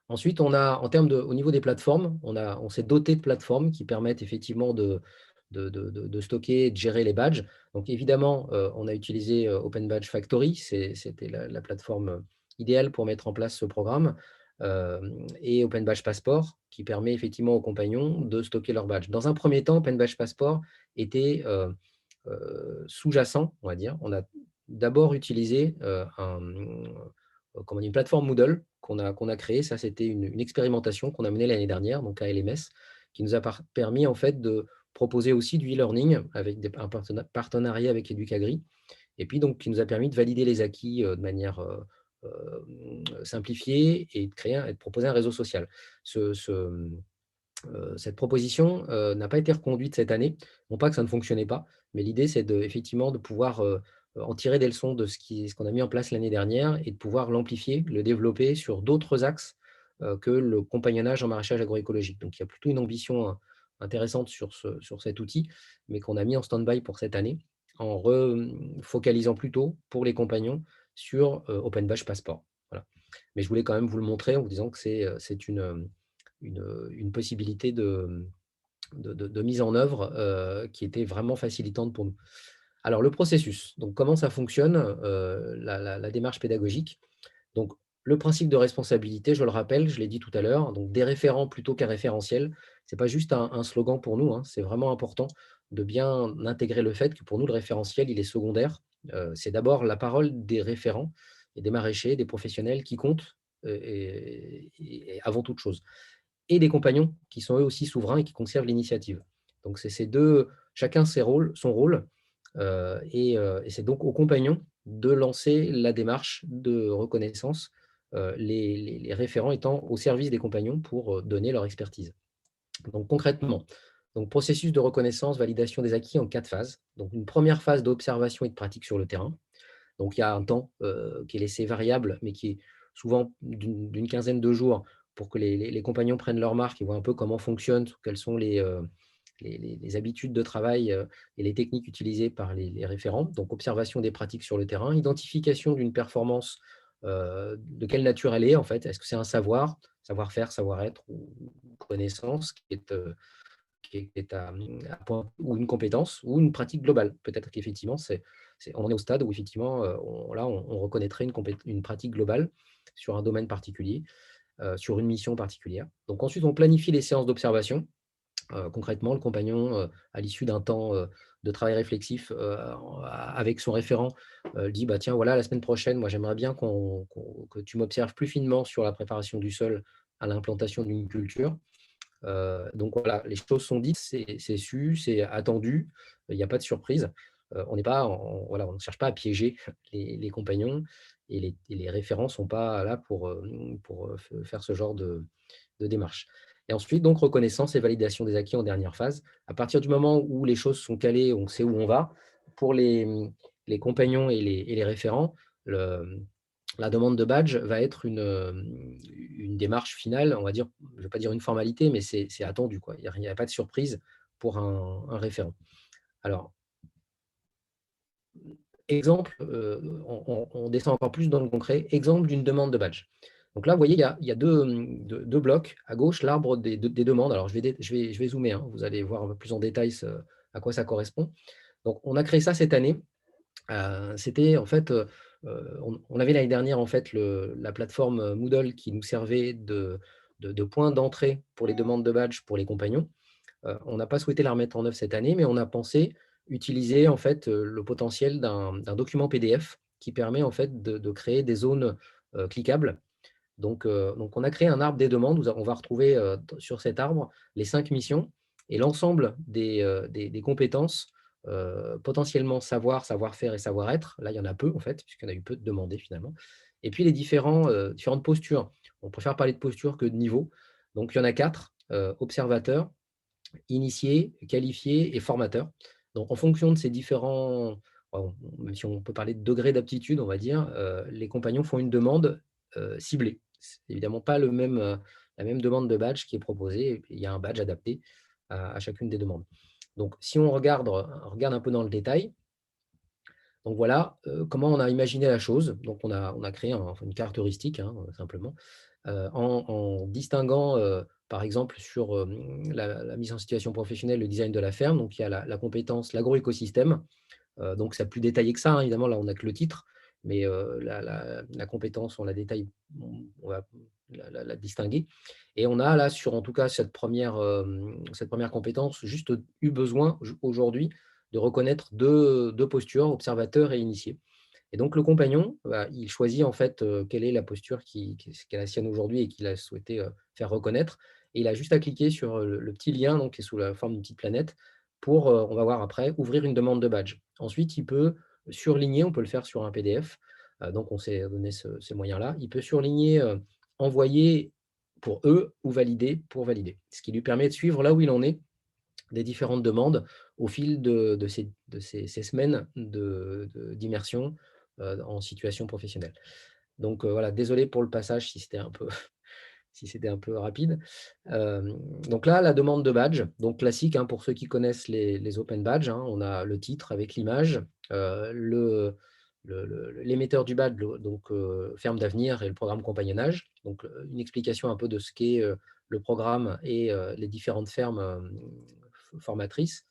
Ensuite, au niveau des plateformes, on s'est doté de plateformes qui permettent effectivement de stocker et de gérer les badges. Donc évidemment, on a utilisé Open Badge Factory, c'était la plateforme idéale pour mettre en place ce programme, et Open Badge Passport, qui permet effectivement aux compagnons de stocker leurs badges. Dans un premier temps, Open Badge Passport était sous-jacent, on va dire. On a d'abord utilisé une plateforme Moodle qu'on a créée. Ça, c'était une expérimentation qu'on a menée l'année dernière, donc à LMS, qui nous a permis en fait de proposer aussi du e-learning avec un partenariat avec Educagri, et puis donc qui nous a permis de valider les acquis de manière simplifiée et de proposer un réseau social. Cette proposition n'a pas été reconduite cette année. Non pas que ça ne fonctionnait pas, mais l'idée, c'est effectivement de pouvoir en tirer des leçons de ce qu'on a mis en place l'année dernière et de pouvoir l'amplifier, le développer sur d'autres axes que le compagnonnage en maraîchage agroécologique. Donc, il y a plutôt une ambition intéressantes sur cet outil, mais qu'on a mis en stand-by pour cette année, en refocalisant plutôt pour les compagnons sur Open Badge Passport. Voilà. Mais je voulais quand même vous le montrer en vous disant que c'est une possibilité de mise en œuvre qui était vraiment facilitante pour nous. Alors le processus, donc comment ça fonctionne, la démarche pédagogique. Donc le principe de responsabilité, je le rappelle, je l'ai dit tout à l'heure, donc des référents plutôt qu'un référentiel. C'est pas juste un slogan pour nous, hein, c'est vraiment important de bien intégrer le fait que pour nous, le référentiel, il est secondaire. C'est d'abord la parole des référents et des maraîchers, des professionnels qui comptent, et avant toute chose, et des compagnons qui sont eux aussi souverains et qui conservent l'initiative. Donc c'est ces 2, chacun son rôle, et c'est donc aux compagnons de lancer la démarche de reconnaissance, les référents étant au service des compagnons pour donner leur expertise. Donc concrètement, donc processus de reconnaissance, validation des acquis en 4 phases. Donc une première phase d'observation et de pratique sur le terrain. Donc il y a un temps qui est laissé variable, mais qui est souvent d'une quinzaine de jours pour que les compagnons prennent leur marque et voient un peu comment fonctionne, quelles sont les habitudes de travail et les techniques utilisées par les référents. Donc observation des pratiques sur le terrain, identification d'une performance, de quelle nature elle est en fait. Est-ce que c'est un savoir-faire, savoir-être ou connaissance qui est à point, ou une compétence, ou une pratique globale. Peut-être qu'effectivement, on en est au stade où effectivement, on reconnaîtrait une pratique globale sur un domaine particulier, sur une mission particulière. Donc ensuite, on planifie les séances d'observation. Concrètement, le compagnon, à l'issue d'un temps de travail réflexif avec son référent, dit bah, tiens, voilà, la semaine prochaine, moi j'aimerais bien que tu m'observes plus finement sur la préparation du sol à l'implantation d'une culture. Donc voilà, les choses sont dites, c'est su, c'est attendu, il n'y a pas de surprise. On n'est pas voilà, on ne cherche pas à piéger les compagnons, et les référents ne sont pas là pour faire ce genre de démarche. Et ensuite, donc, reconnaissance et validation des acquis en dernière phase. À partir du moment où les choses sont calées, on sait où on va, pour les compagnons et les référents, la demande de badge va être une démarche finale, on va dire, je ne vais pas dire une formalité, mais c'est attendu, quoi. Il n'y a pas de surprise pour un référent. Alors, exemple, on descend encore plus dans le concret, exemple d'une demande de badge. Donc là, vous voyez, il y a deux blocs. À gauche, l'arbre des demandes. Alors, je vais zoomer, hein, vous allez voir un peu plus en détail à quoi ça correspond. Donc, on a créé ça cette année. C'était en fait, on avait l'année dernière en fait la plateforme Moodle qui nous servait de point d'entrée pour les demandes de badge pour les compagnons. On n'a pas souhaité la remettre en œuvre cette année, mais on a pensé utiliser en fait le potentiel d'un document PDF qui permet en fait de créer des zones cliquables. Donc, on a créé un arbre des demandes où on va retrouver sur cet arbre les 5 missions et l'ensemble des compétences, potentiellement savoir, savoir-faire et savoir-être. Là, il y en a peu, en fait, puisqu'il y en a eu peu de demandés finalement. Et puis, les différentes postures. On préfère parler de posture que de niveau. Donc, il y en a 4, observateur, initié, qualifié et formateur. Donc, en fonction de ces différents, même si on peut parler de degré d'aptitude, on va dire, les compagnons font une demande ciblée. C'est évidemment pas la même demande de badge qui est proposée. Il y a un badge adapté à chacune des demandes. Donc, si on regarde un peu dans le détail, donc voilà comment on a imaginé la chose. Donc, on a créé une carte heuristique, hein, simplement, en distinguant, par exemple, sur la mise en situation professionnelle, le design de la ferme. Donc, il y a la compétence, l'agroécosystème. Donc, c'est plus détaillé que ça, hein, évidemment, là, on n'a que le titre. Mais la compétence, on la détaille, on va la distinguer. Et on a là, en tout cas, cette première compétence, juste eu besoin aujourd'hui de reconnaître deux postures, observateur et initié. Et donc, le compagnon, il choisit en fait quelle est la posture qui est la sienne aujourd'hui et qu'il a souhaité faire reconnaître. Et il a juste à cliquer sur le petit lien donc, qui est sous la forme d'une petite planète pour, on va voir après, ouvrir une demande de badge. Ensuite, il peut surligner, on peut le faire sur un PDF, donc on s'est donné ces moyens-là. Il peut surligner, envoyer pour eux ou valider pour valider. Ce qui lui permet de suivre là où il en est des différentes demandes au fil de ces semaines d'immersion en situation professionnelle. Donc voilà, désolé pour le passage si c'était un peu si c'était un peu rapide. Donc là, la demande de badge, donc classique, pour ceux qui connaissent les open badges, on a le titre avec l'image, l'émetteur du badge, donc Ferme d'Avenir et le programme Compagnonnage. Donc une explication un peu de ce qu'est le programme et les différentes fermes formatrices.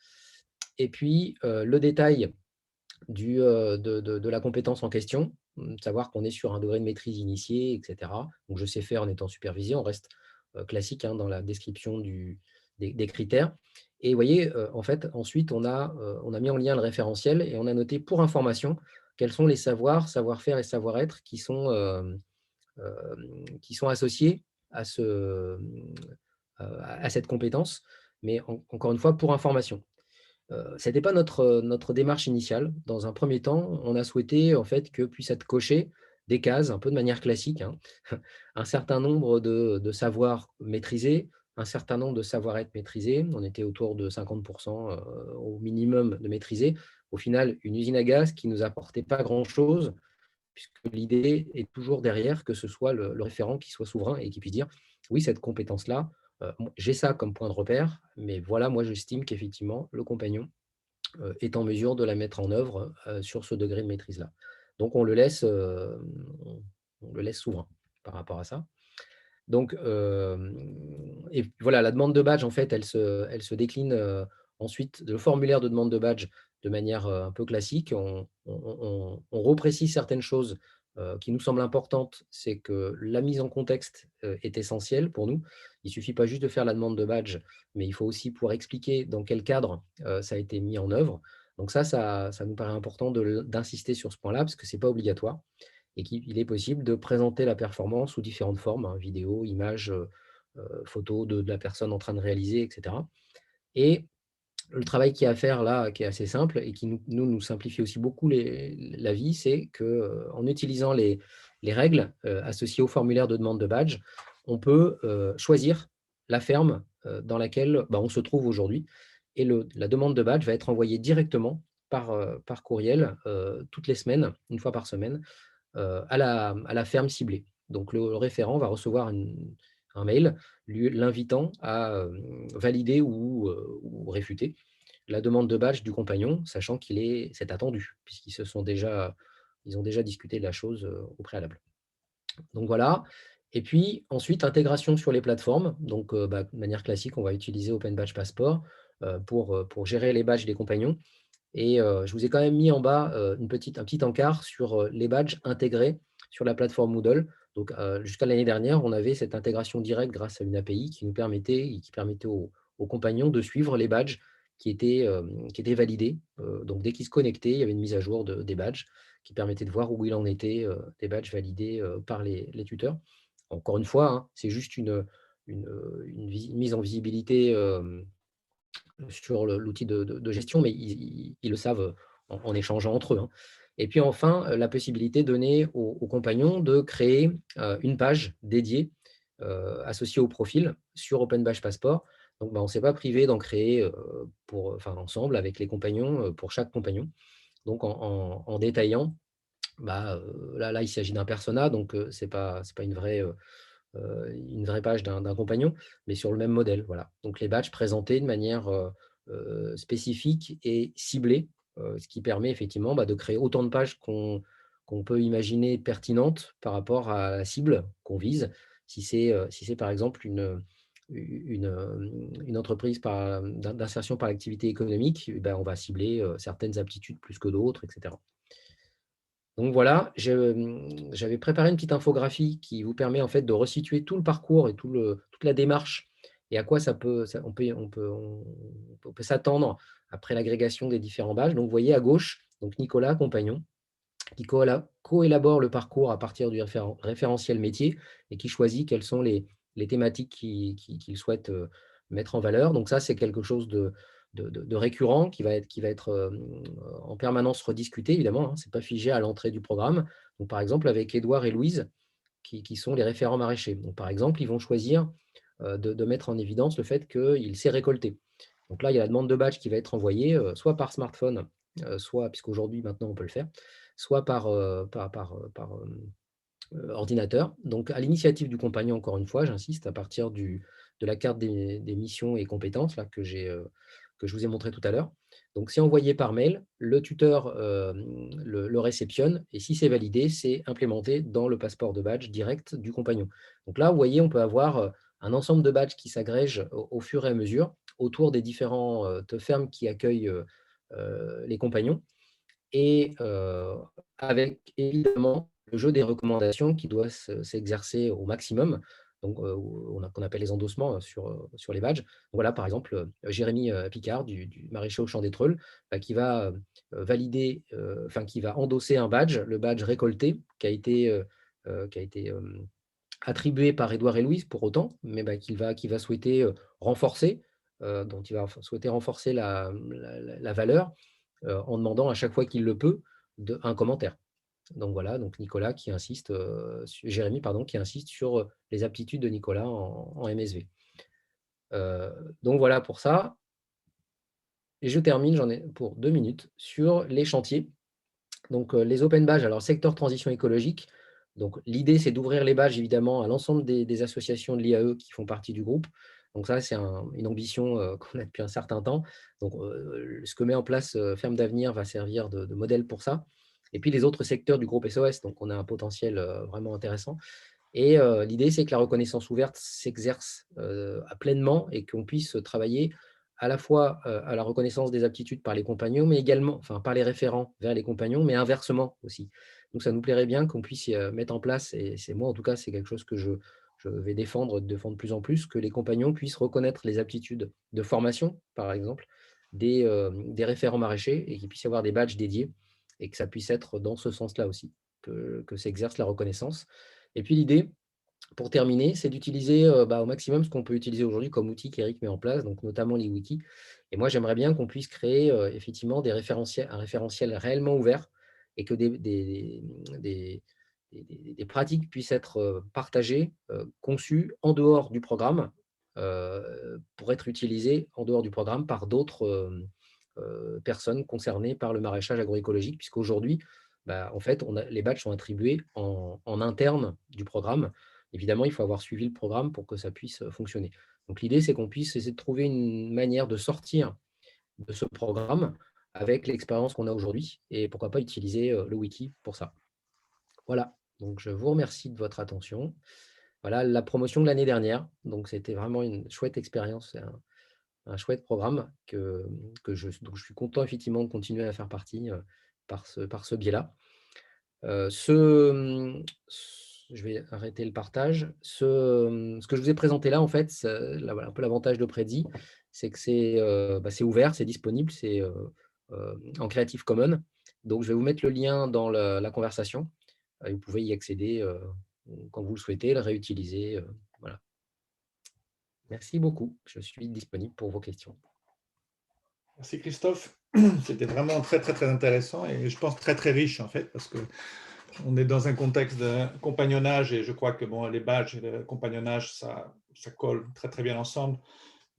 Et puis le détail de la compétence en question, savoir qu'on est sur un degré de maîtrise initié, etc. Donc, je sais faire en étant supervisé, on reste classique dans la description des critères. Et vous voyez, en fait, ensuite, on a mis en lien le référentiel et on a noté pour information quels sont les savoirs, savoir-faire et savoir-être qui sont associés à cette compétence, mais encore une fois, pour information. Ce n'était pas notre démarche initiale. Dans un premier temps, on a souhaité en fait que puissent être cochées des cases, un peu de manière classique, un certain nombre de savoirs maîtrisés, un certain nombre de savoir-être maîtrisés. On était autour de 50% au minimum de maîtrisés. Au final, une usine à gaz qui ne nous apportait pas grand-chose, puisque l'idée est toujours derrière que ce soit le référent qui soit souverain et qui puisse dire oui, cette compétence-là, j'ai ça comme point de repère, mais voilà, moi j'estime qu'effectivement, le compagnon est en mesure de la mettre en œuvre sur ce degré de maîtrise-là. Donc on le laisse souverain par rapport à ça. Donc, et voilà, la demande de badge, en fait, elle se décline ensuite le formulaire de demande de badge de manière un peu classique. On reprécise certaines choses qui nous semblent importantes. C'est que la mise en contexte est essentielle pour nous. Il ne suffit pas juste de faire la demande de badge, mais il faut aussi pouvoir expliquer dans quel cadre ça a été mis en œuvre. Donc ça nous paraît important d'insister sur ce point-là, parce que ce n'est pas obligatoire et qu'il est possible de présenter la performance sous différentes formes, vidéo, images, photos de la personne en train de réaliser, etc. Et le travail qu'il y a à faire là, qui est assez simple et qui nous simplifie aussi beaucoup la vie, c'est qu'en utilisant les règles associées au formulaire de demande de badge, on peut choisir la ferme dans laquelle on se trouve aujourd'hui. Et la demande de badge va être envoyée directement par courriel toutes les semaines, une fois par semaine, à la ferme ciblée. Donc, le référent va recevoir un mail l'invitant à valider ou réfuter la demande de badge du compagnon, sachant c'est attendu, puisqu'ils ont déjà discuté de la chose au préalable. Donc voilà. Et puis ensuite, intégration sur les plateformes. Donc de manière classique, on va utiliser Open Badge Passport pour gérer les badges des compagnons. Et je vous ai quand même mis en bas un petit encart sur les badges intégrés sur la plateforme Moodle. Donc, jusqu'à l'année dernière, on avait cette intégration directe grâce à une API qui permettait aux compagnons de suivre les badges qui étaient validés. Donc, dès qu'ils se connectaient, il y avait une mise à jour des badges qui permettait de voir où il en était des badges validés par les tuteurs. Encore une fois, c'est juste une mise en visibilité sur l'outil de gestion, mais ils le savent en échangeant entre eux. Et puis enfin, la possibilité donnée aux compagnons de créer une page dédiée associée au profil sur Open Badge Passport. Donc, on ne s'est pas privé d'en créer ensemble avec les compagnons pour chaque compagnon. Donc, en détaillant, là, il s'agit d'un persona, donc ce n'est pas une vraie page d'un compagnon, mais sur le même modèle. Voilà. Donc les badges présentés de manière spécifique et ciblée, ce qui permet effectivement de créer autant de pages qu'on peut imaginer pertinentes par rapport à la cible qu'on vise. Si c'est par exemple une entreprise d'insertion par l'activité économique, on va cibler certaines aptitudes plus que d'autres, etc. Donc voilà, j'avais préparé une petite infographie qui vous permet en fait de resituer tout le parcours et toute la démarche et à quoi on peut s'attendre après l'agrégation des différents badges. Donc vous voyez à gauche, donc Nicolas, compagnon, qui co-élabore le parcours à partir du référentiel métier et qui choisit quelles sont les thématiques qu'il souhaite mettre en valeur. Donc ça, c'est quelque chose de récurrent qui va être en permanence rediscuté, évidemment. Ce n'est pas figé à l'entrée du programme. Donc, par exemple, avec Édouard et Louise, qui sont les référents maraîchers. Donc, par exemple, ils vont choisir de mettre en évidence le fait qu'il sait récolter. Donc là, il y a la demande de badge qui va être envoyée, soit par smartphone, soit, puisqu'aujourd'hui, maintenant, on peut le faire, soit par ordinateur. Donc, à l'initiative du compagnon, encore une fois, j'insiste, à partir de la carte des missions et compétences là, que je vous ai montré tout à l'heure. Donc, c'est envoyé par mail, le tuteur le réceptionne, et si c'est validé, c'est implémenté dans le passeport de badge direct du compagnon. Donc là, vous voyez, on peut avoir un ensemble de badges qui s'agrègent au fur et à mesure autour des différentes fermes qui accueillent les compagnons, et avec évidemment le jeu des recommandations qui doit s'exercer au maximum, donc qu'on appelle les endossements sur les badges. Donc voilà, par exemple, Jérémy Picard du maraîcher au Champ des Treuls, bah, qui va valider, enfin qui va endosser un badge, le badge récolté, qui a été attribué par Édouard et Louise pour autant, mais bah, qu'il va souhaiter renforcer, dont il va souhaiter renforcer la valeur, en demandant à chaque fois qu'il le peut un commentaire. Donc voilà, donc Nicolas qui insiste, Jérémy pardon, qui insiste sur les aptitudes de Nicolas en MSV. Donc voilà pour ça. Et je termine, j'en ai pour 2 minutes, sur les chantiers. Donc les open badges, alors secteur transition écologique. Donc l'idée, c'est d'ouvrir les badges évidemment à l'ensemble des associations de l'IAE qui font partie du groupe. Donc ça, c'est une ambition qu'on a depuis un certain temps. Donc ce que met en place Ferme d'Avenir va servir de modèle pour ça. Et puis les autres secteurs du groupe SOS, donc on a un potentiel vraiment intéressant. Et l'idée, c'est que la reconnaissance ouverte s'exerce à pleinement et qu'on puisse travailler à la fois à la reconnaissance des aptitudes par les compagnons, mais également, enfin, par les référents vers les compagnons, mais inversement aussi. Donc, ça nous plairait bien qu'on puisse mettre en place, et c'est moi en tout cas, c'est quelque chose que je vais défendre de plus en plus, que les compagnons puissent reconnaître les aptitudes de formation, par exemple, des référents maraîchers, et qu'il puisse y avoir des badges dédiés, et que ça puisse être dans ce sens-là aussi, que s'exerce la reconnaissance. Et puis l'idée, pour terminer, c'est d'utiliser bah, au maximum ce qu'on peut utiliser aujourd'hui comme outil qu'Eric met en place, donc notamment les wikis. Et moi, j'aimerais bien qu'on puisse créer effectivement un référentiel réellement ouvert, et que des pratiques puissent être partagées, conçues en dehors du programme, pour être utilisées en dehors du programme par d'autres personnes concernées par le maraîchage agroécologique, puisqu'aujourd'hui, bah, en fait, les badges sont attribués en interne du programme. Évidemment, il faut avoir suivi le programme pour que ça puisse fonctionner. Donc l'idée, c'est qu'on puisse essayer de trouver une manière de sortir de ce programme avec l'expérience qu'on a aujourd'hui, et pourquoi pas utiliser le wiki pour ça. Voilà, donc je vous remercie de votre attention. Voilà la promotion de l'année dernière, donc c'était vraiment une chouette expérience, un chouette programme donc je suis content effectivement de continuer à faire partie par ce biais-là. Je vais arrêter le partage. Ce que je vous ai présenté là, en fait, voilà, un peu l'avantage de Prezi, c'est que c'est ouvert, c'est disponible, c'est en Creative Commons. Donc, je vais vous mettre le lien dans la conversation. Vous pouvez y accéder quand vous le souhaitez, le réutiliser. Voilà. Merci beaucoup. Je suis disponible pour vos questions. Merci Christophe. C'était vraiment très, très, très intéressant et je pense très, très riche en fait, parce qu'on est dans un contexte de compagnonnage et je crois que bon, les badges et le compagnonnage, ça colle très, très bien ensemble.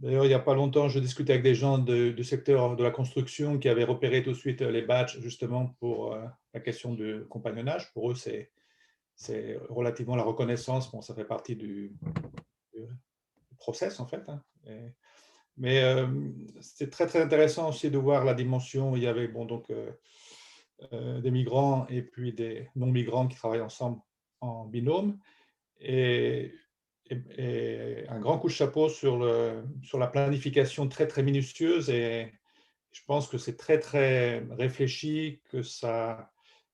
D'ailleurs, il n'y a pas longtemps, je discutais avec des gens du secteur de la construction qui avaient repéré tout de suite les badges justement pour la question du compagnonnage. Pour eux, c'est relativement la reconnaissance. Bon, ça fait partie du process en fait. Hein. Mais c'était très, très intéressant aussi de voir la dimension. Il y avait bon, donc, des migrants et puis des non-migrants qui travaillent ensemble en binôme. Et, et un grand coup de chapeau sur la planification très, très minutieuse. Et je pense que c'est très, très réfléchi,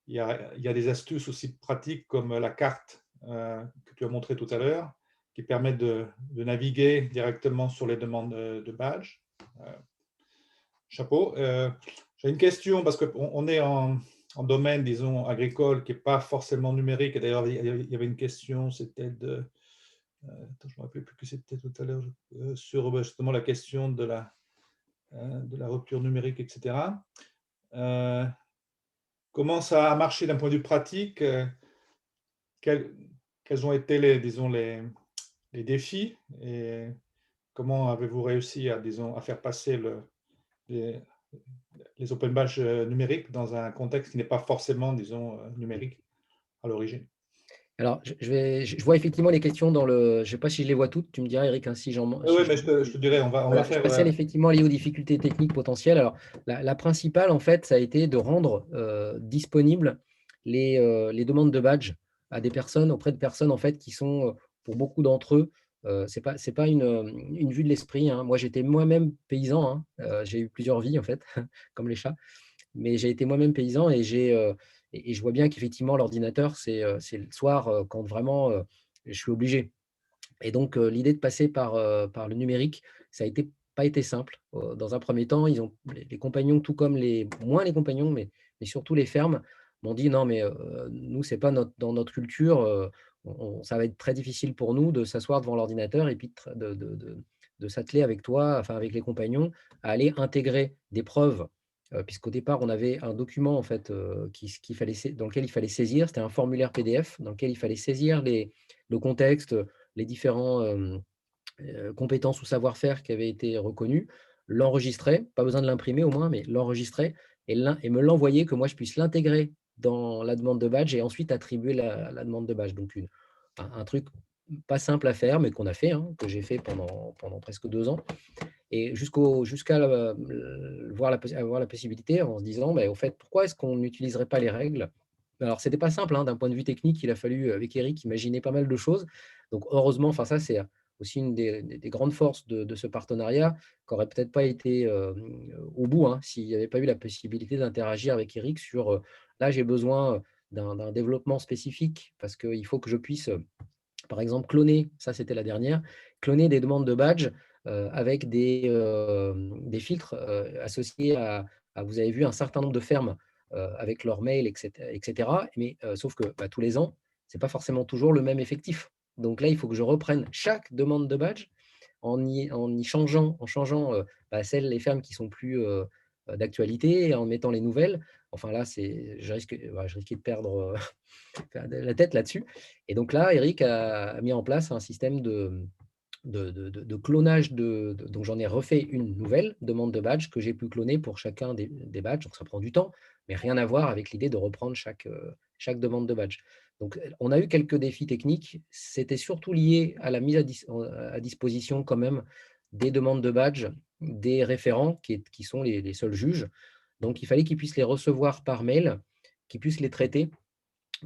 il y a des astuces aussi pratiques comme la carte que tu as montré tout à l'heure, qui permettent de naviguer directement sur les demandes de badge. Chapeau. J'ai une question parce qu'on est en domaine, disons, agricole qui n'est pas forcément numérique. Et d'ailleurs, il y avait une question, c'était attends, je ne me rappelle plus que c'était tout à l'heure, sur justement la question de la rupture numérique, etc. Comment ça a marché d'un point de vue pratique? Quels, quels ont été disons, les défis et comment avez-vous réussi disons, à faire passer les, les open badges numériques dans un contexte qui n'est pas forcément, disons, numérique à l'origine? Alors, je vois effectivement les questions dans le. Je ne sais pas si je les vois toutes. Tu me diras, Eric, hein, Oui, oui, mais je te dirais, on va Voilà, je faire. passe celle effectivement liée aux difficultés techniques potentielles. Alors, la principale, en fait, ça a été de rendre disponibles les demandes de badge à des personnes, auprès de personnes, en fait, qui sont, pour beaucoup d'entre eux, c'est pas une vue de l'esprit, hein. Moi, j'étais moi-même paysan, hein. J'ai eu plusieurs vies, en fait, comme les chats, mais j'ai été moi-même paysan et je vois bien qu'effectivement, l'ordinateur, c'est le soir, quand vraiment je suis obligé. Et donc, l'idée de passer par le numérique, ça a pas été simple. Dans un premier temps, les compagnons, tout comme moins les compagnons, mais surtout les fermes, m'ont dit: «Non, mais nous, c'est pas dans notre culture, ça va être très difficile pour nous de s'asseoir devant l'ordinateur et puis de s'atteler avec toi, enfin avec les compagnons, à aller intégrer des preuves». Puisqu'au départ, on avait un document en fait, dans lequel il fallait saisir. C'était un formulaire PDF dans lequel il fallait saisir le contexte, les différents compétences ou savoir-faire qui avaient été reconnus, l'enregistrer, pas besoin de l'imprimer au moins, mais l'enregistrer et me l'envoyer, que moi je puisse l'intégrer dans la demande de badge et ensuite attribuer la demande de badge. Donc un truc pas simple à faire, mais qu'on a fait, hein, que j'ai fait pendant presque 2 ans, et jusqu'à avoir la possibilité en se disant, au fait, pourquoi est-ce qu'on n'utiliserait pas les règles? Alors, c'était pas simple, hein, d'un point de vue technique, il a fallu, avec Eric, imaginer pas mal de choses. Donc, heureusement, enfin, ça, c'est aussi une des grandes forces de ce partenariat, qui aurait peut-être pas été au bout, hein, s'il n'y avait pas eu la possibilité d'interagir avec Eric sur là, j'ai besoin d'un développement spécifique parce qu'il faut que je puisse par exemple, cloner, ça c'était la dernière, cloner des demandes de badge avec des filtres associés vous avez vu, un certain nombre de fermes avec leur mail, etc. Mais sauf que tous les ans, ce n'est pas forcément toujours le même effectif. Donc là, il faut que je reprenne chaque demande de badge en changeant les fermes qui sont plus d'actualité et en mettant les nouvelles. Enfin là, je risquais de perdre la tête là-dessus. Et donc là, Eric a mis en place un système de clonage. Donc j'en ai refait une nouvelle demande de badge que j'ai pu cloner pour chacun des badges. Donc ça prend du temps, mais rien à voir avec l'idée de reprendre chaque demande de badge. Donc on a eu quelques défis techniques. C'était surtout lié à la mise à disposition quand même des demandes de badge, des référents qui sont les seuls juges. Donc il fallait qu'ils puissent les recevoir par mail, qu'ils puissent les traiter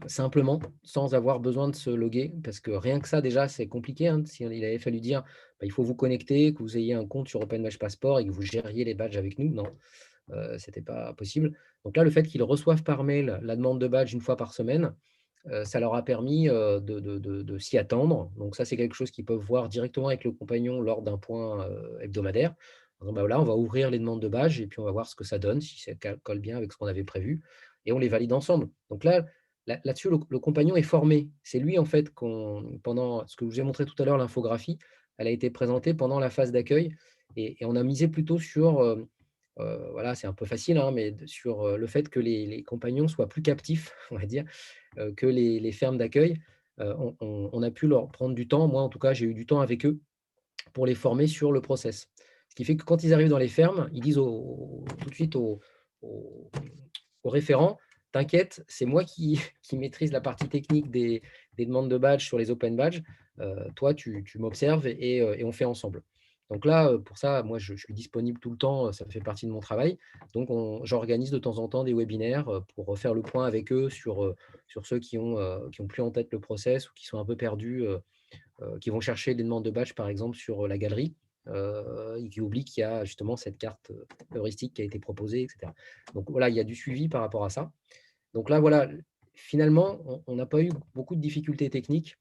simplement, sans avoir besoin de se loguer, parce que rien que ça, déjà, c'est compliqué, hein. Il avait fallu dire, il faut vous connecter, que vous ayez un compte sur Open Badge Passport et que vous gériez les badges avec nous. Non, c'était pas possible. Donc là, le fait qu'ils reçoivent par mail la demande de badge une fois par semaine, ça leur a permis de s'y attendre. Donc ça, c'est quelque chose qu'ils peuvent voir directement avec le compagnon lors d'un point hebdomadaire. En disant, là, on va ouvrir les demandes de badge et puis on va voir ce que ça donne, si ça colle bien avec ce qu'on avait prévu, et on les valide ensemble. Donc là-dessus, le compagnon est formé. C'est lui, en fait, pendant ce que je vous ai montré tout à l'heure, l'infographie, elle a été présentée pendant la phase d'accueil et on a misé plutôt sur, voilà, c'est un peu facile, hein, mais sur le fait que les compagnons soient plus captifs, on va dire, que les fermes d'accueil. On a pu leur prendre du temps. Moi, en tout cas, j'ai eu du temps avec eux pour les former sur le process. Ce qui fait que quand ils arrivent dans les fermes, ils disent tout de suite au, au référent, t'inquiète, c'est moi qui maîtrise la partie technique des demandes de badge sur les open badges. Toi, tu m'observes et on fait ensemble. Donc là, pour ça, moi, je suis disponible tout le temps, ça fait partie de mon travail. Donc, j'organise de temps en temps des webinaires pour refaire le point avec eux sur ceux qui ont plus en tête le process ou qui sont un peu perdus, qui vont chercher des demandes de badge, par exemple, sur la galerie, et qui oublient qu'il y a justement cette carte heuristique qui a été proposée, etc. Donc voilà, il y a du suivi par rapport à ça. Donc là, voilà, finalement, on n'a pas eu beaucoup de difficultés techniques.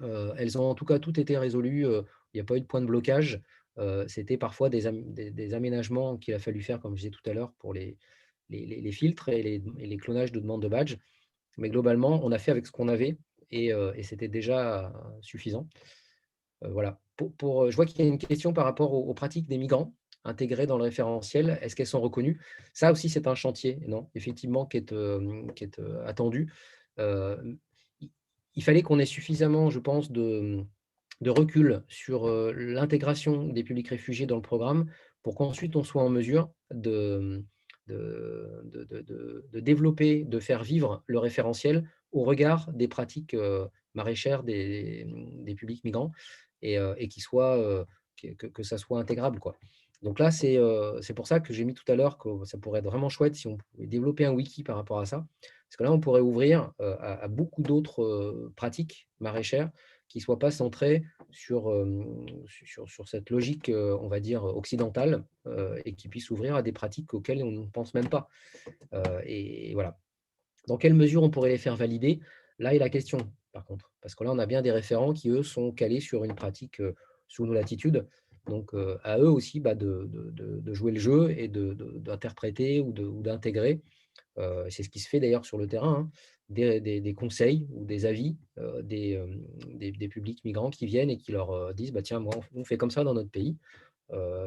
Elles ont en tout cas toutes été résolues. Il n'y a pas eu de point de blocage. C'était parfois des aménagements qu'il a fallu faire, comme je disais tout à l'heure, pour les filtres et les clonages de demandes de badge. Mais globalement, on a fait avec ce qu'on avait et c'était déjà suffisant. Voilà. Je vois qu'il y a une question par rapport aux pratiques des migrants intégrées dans le référentiel. Est-ce qu'elles sont reconnues? Ça aussi, c'est un chantier, non, effectivement, qui est attendu. Euh, il fallait qu'on ait suffisamment, je pense, de recul sur l'intégration des publics réfugiés dans le programme pour qu'ensuite on soit en mesure de développer, de faire vivre le référentiel au regard des pratiques maraîchères des publics migrants et que ça soit intégrable, quoi. Donc là, c'est pour ça que j'ai mis tout à l'heure que ça pourrait être vraiment chouette si on pouvait développer un wiki par rapport à ça. Parce que là, on pourrait ouvrir à beaucoup d'autres pratiques maraîchères qui ne soient pas centrées sur cette logique, on va dire, occidentale, et qui puissent s'ouvrir à des pratiques auxquelles on ne pense même pas. Et voilà. Dans quelle mesure on pourrait les faire valider? Là est la question, par contre. Parce que là, on a bien des référents qui, eux, sont calés sur une pratique sous nos latitudes. Donc, à eux aussi de jouer le jeu et d'interpréter ou d'intégrer. C'est ce qui se fait d'ailleurs sur le terrain, hein, des conseils ou des avis des publics migrants qui viennent et qui leur disent bah, tiens, moi, on fait comme ça dans notre pays.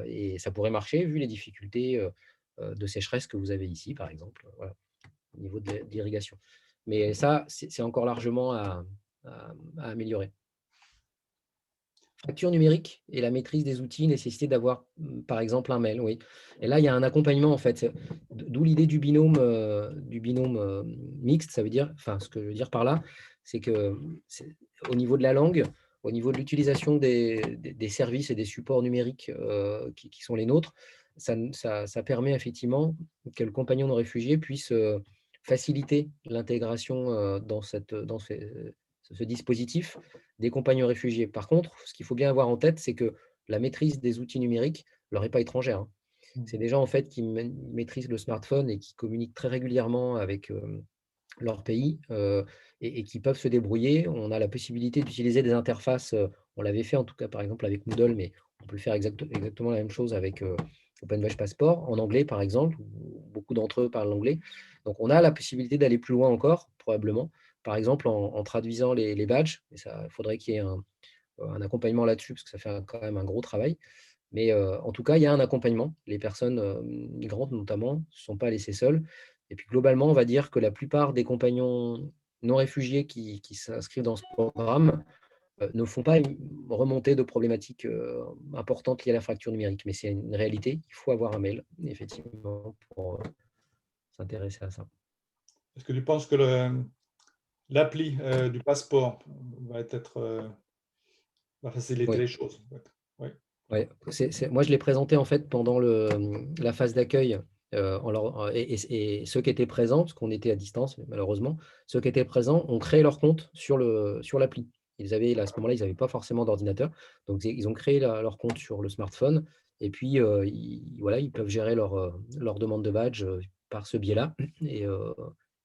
Et ça pourrait marcher vu les difficultés de sécheresse que vous avez ici, par exemple. Voilà, au niveau de l'irrigation. Mais ça, c'est encore largement à améliorer. Facture numérique et la maîtrise des outils, nécessité d'avoir, par exemple, un mail, oui. Et là, il y a un accompagnement, en fait. D'où l'idée du binôme mixte. Ça veut dire, enfin, ce que je veux dire par là, c'est que au niveau de la langue, au niveau de l'utilisation des services et des supports numériques qui sont les nôtres, ça permet effectivement que le compagnon de réfugié puisse faciliter l'intégration dans ce dispositif des compagnons réfugiés. Par contre, ce qu'il faut bien avoir en tête, c'est que la maîtrise des outils numériques leur est pas étrangère, hein. C'est des gens en fait qui maîtrisent le smartphone et qui communiquent très régulièrement avec leur pays et qui peuvent se débrouiller. On a la possibilité d'utiliser des interfaces, on l'avait fait en tout cas par exemple avec Moodle, mais on peut le faire exactement la même chose avec OpenVeg Passport, en anglais par exemple. Beaucoup d'entre eux parlent l'anglais. Donc on a la possibilité d'aller plus loin encore, probablement, par exemple en traduisant les badges. Et ça, il faudrait qu'il y ait un accompagnement là-dessus, parce que ça fait quand même un gros travail. Mais en tout cas, il y a un accompagnement. Les personnes migrantes, notamment, ne sont pas laissées seules. Et puis globalement, on va dire que la plupart des compagnons non réfugiés qui s'inscrivent dans ce programme ne font pas une remontée de problématiques importantes liées à la fracture numérique. Mais c'est une réalité, il faut avoir un mail, effectivement, pour s'intéresser à ça. Est-ce que tu penses que l'appli du passeport va faciliter Oui. les choses? Oui. Ouais, moi, je l'ai présenté en fait pendant la phase d'accueil et ceux qui étaient présents, parce qu'on était à distance, malheureusement, ceux qui étaient présents ont créé leur compte sur l'appli. À ce moment-là, ils n'avaient pas forcément d'ordinateur, donc ils ont créé leur compte sur le smartphone et puis voilà, ils peuvent gérer leur demande de badge par ce biais-là et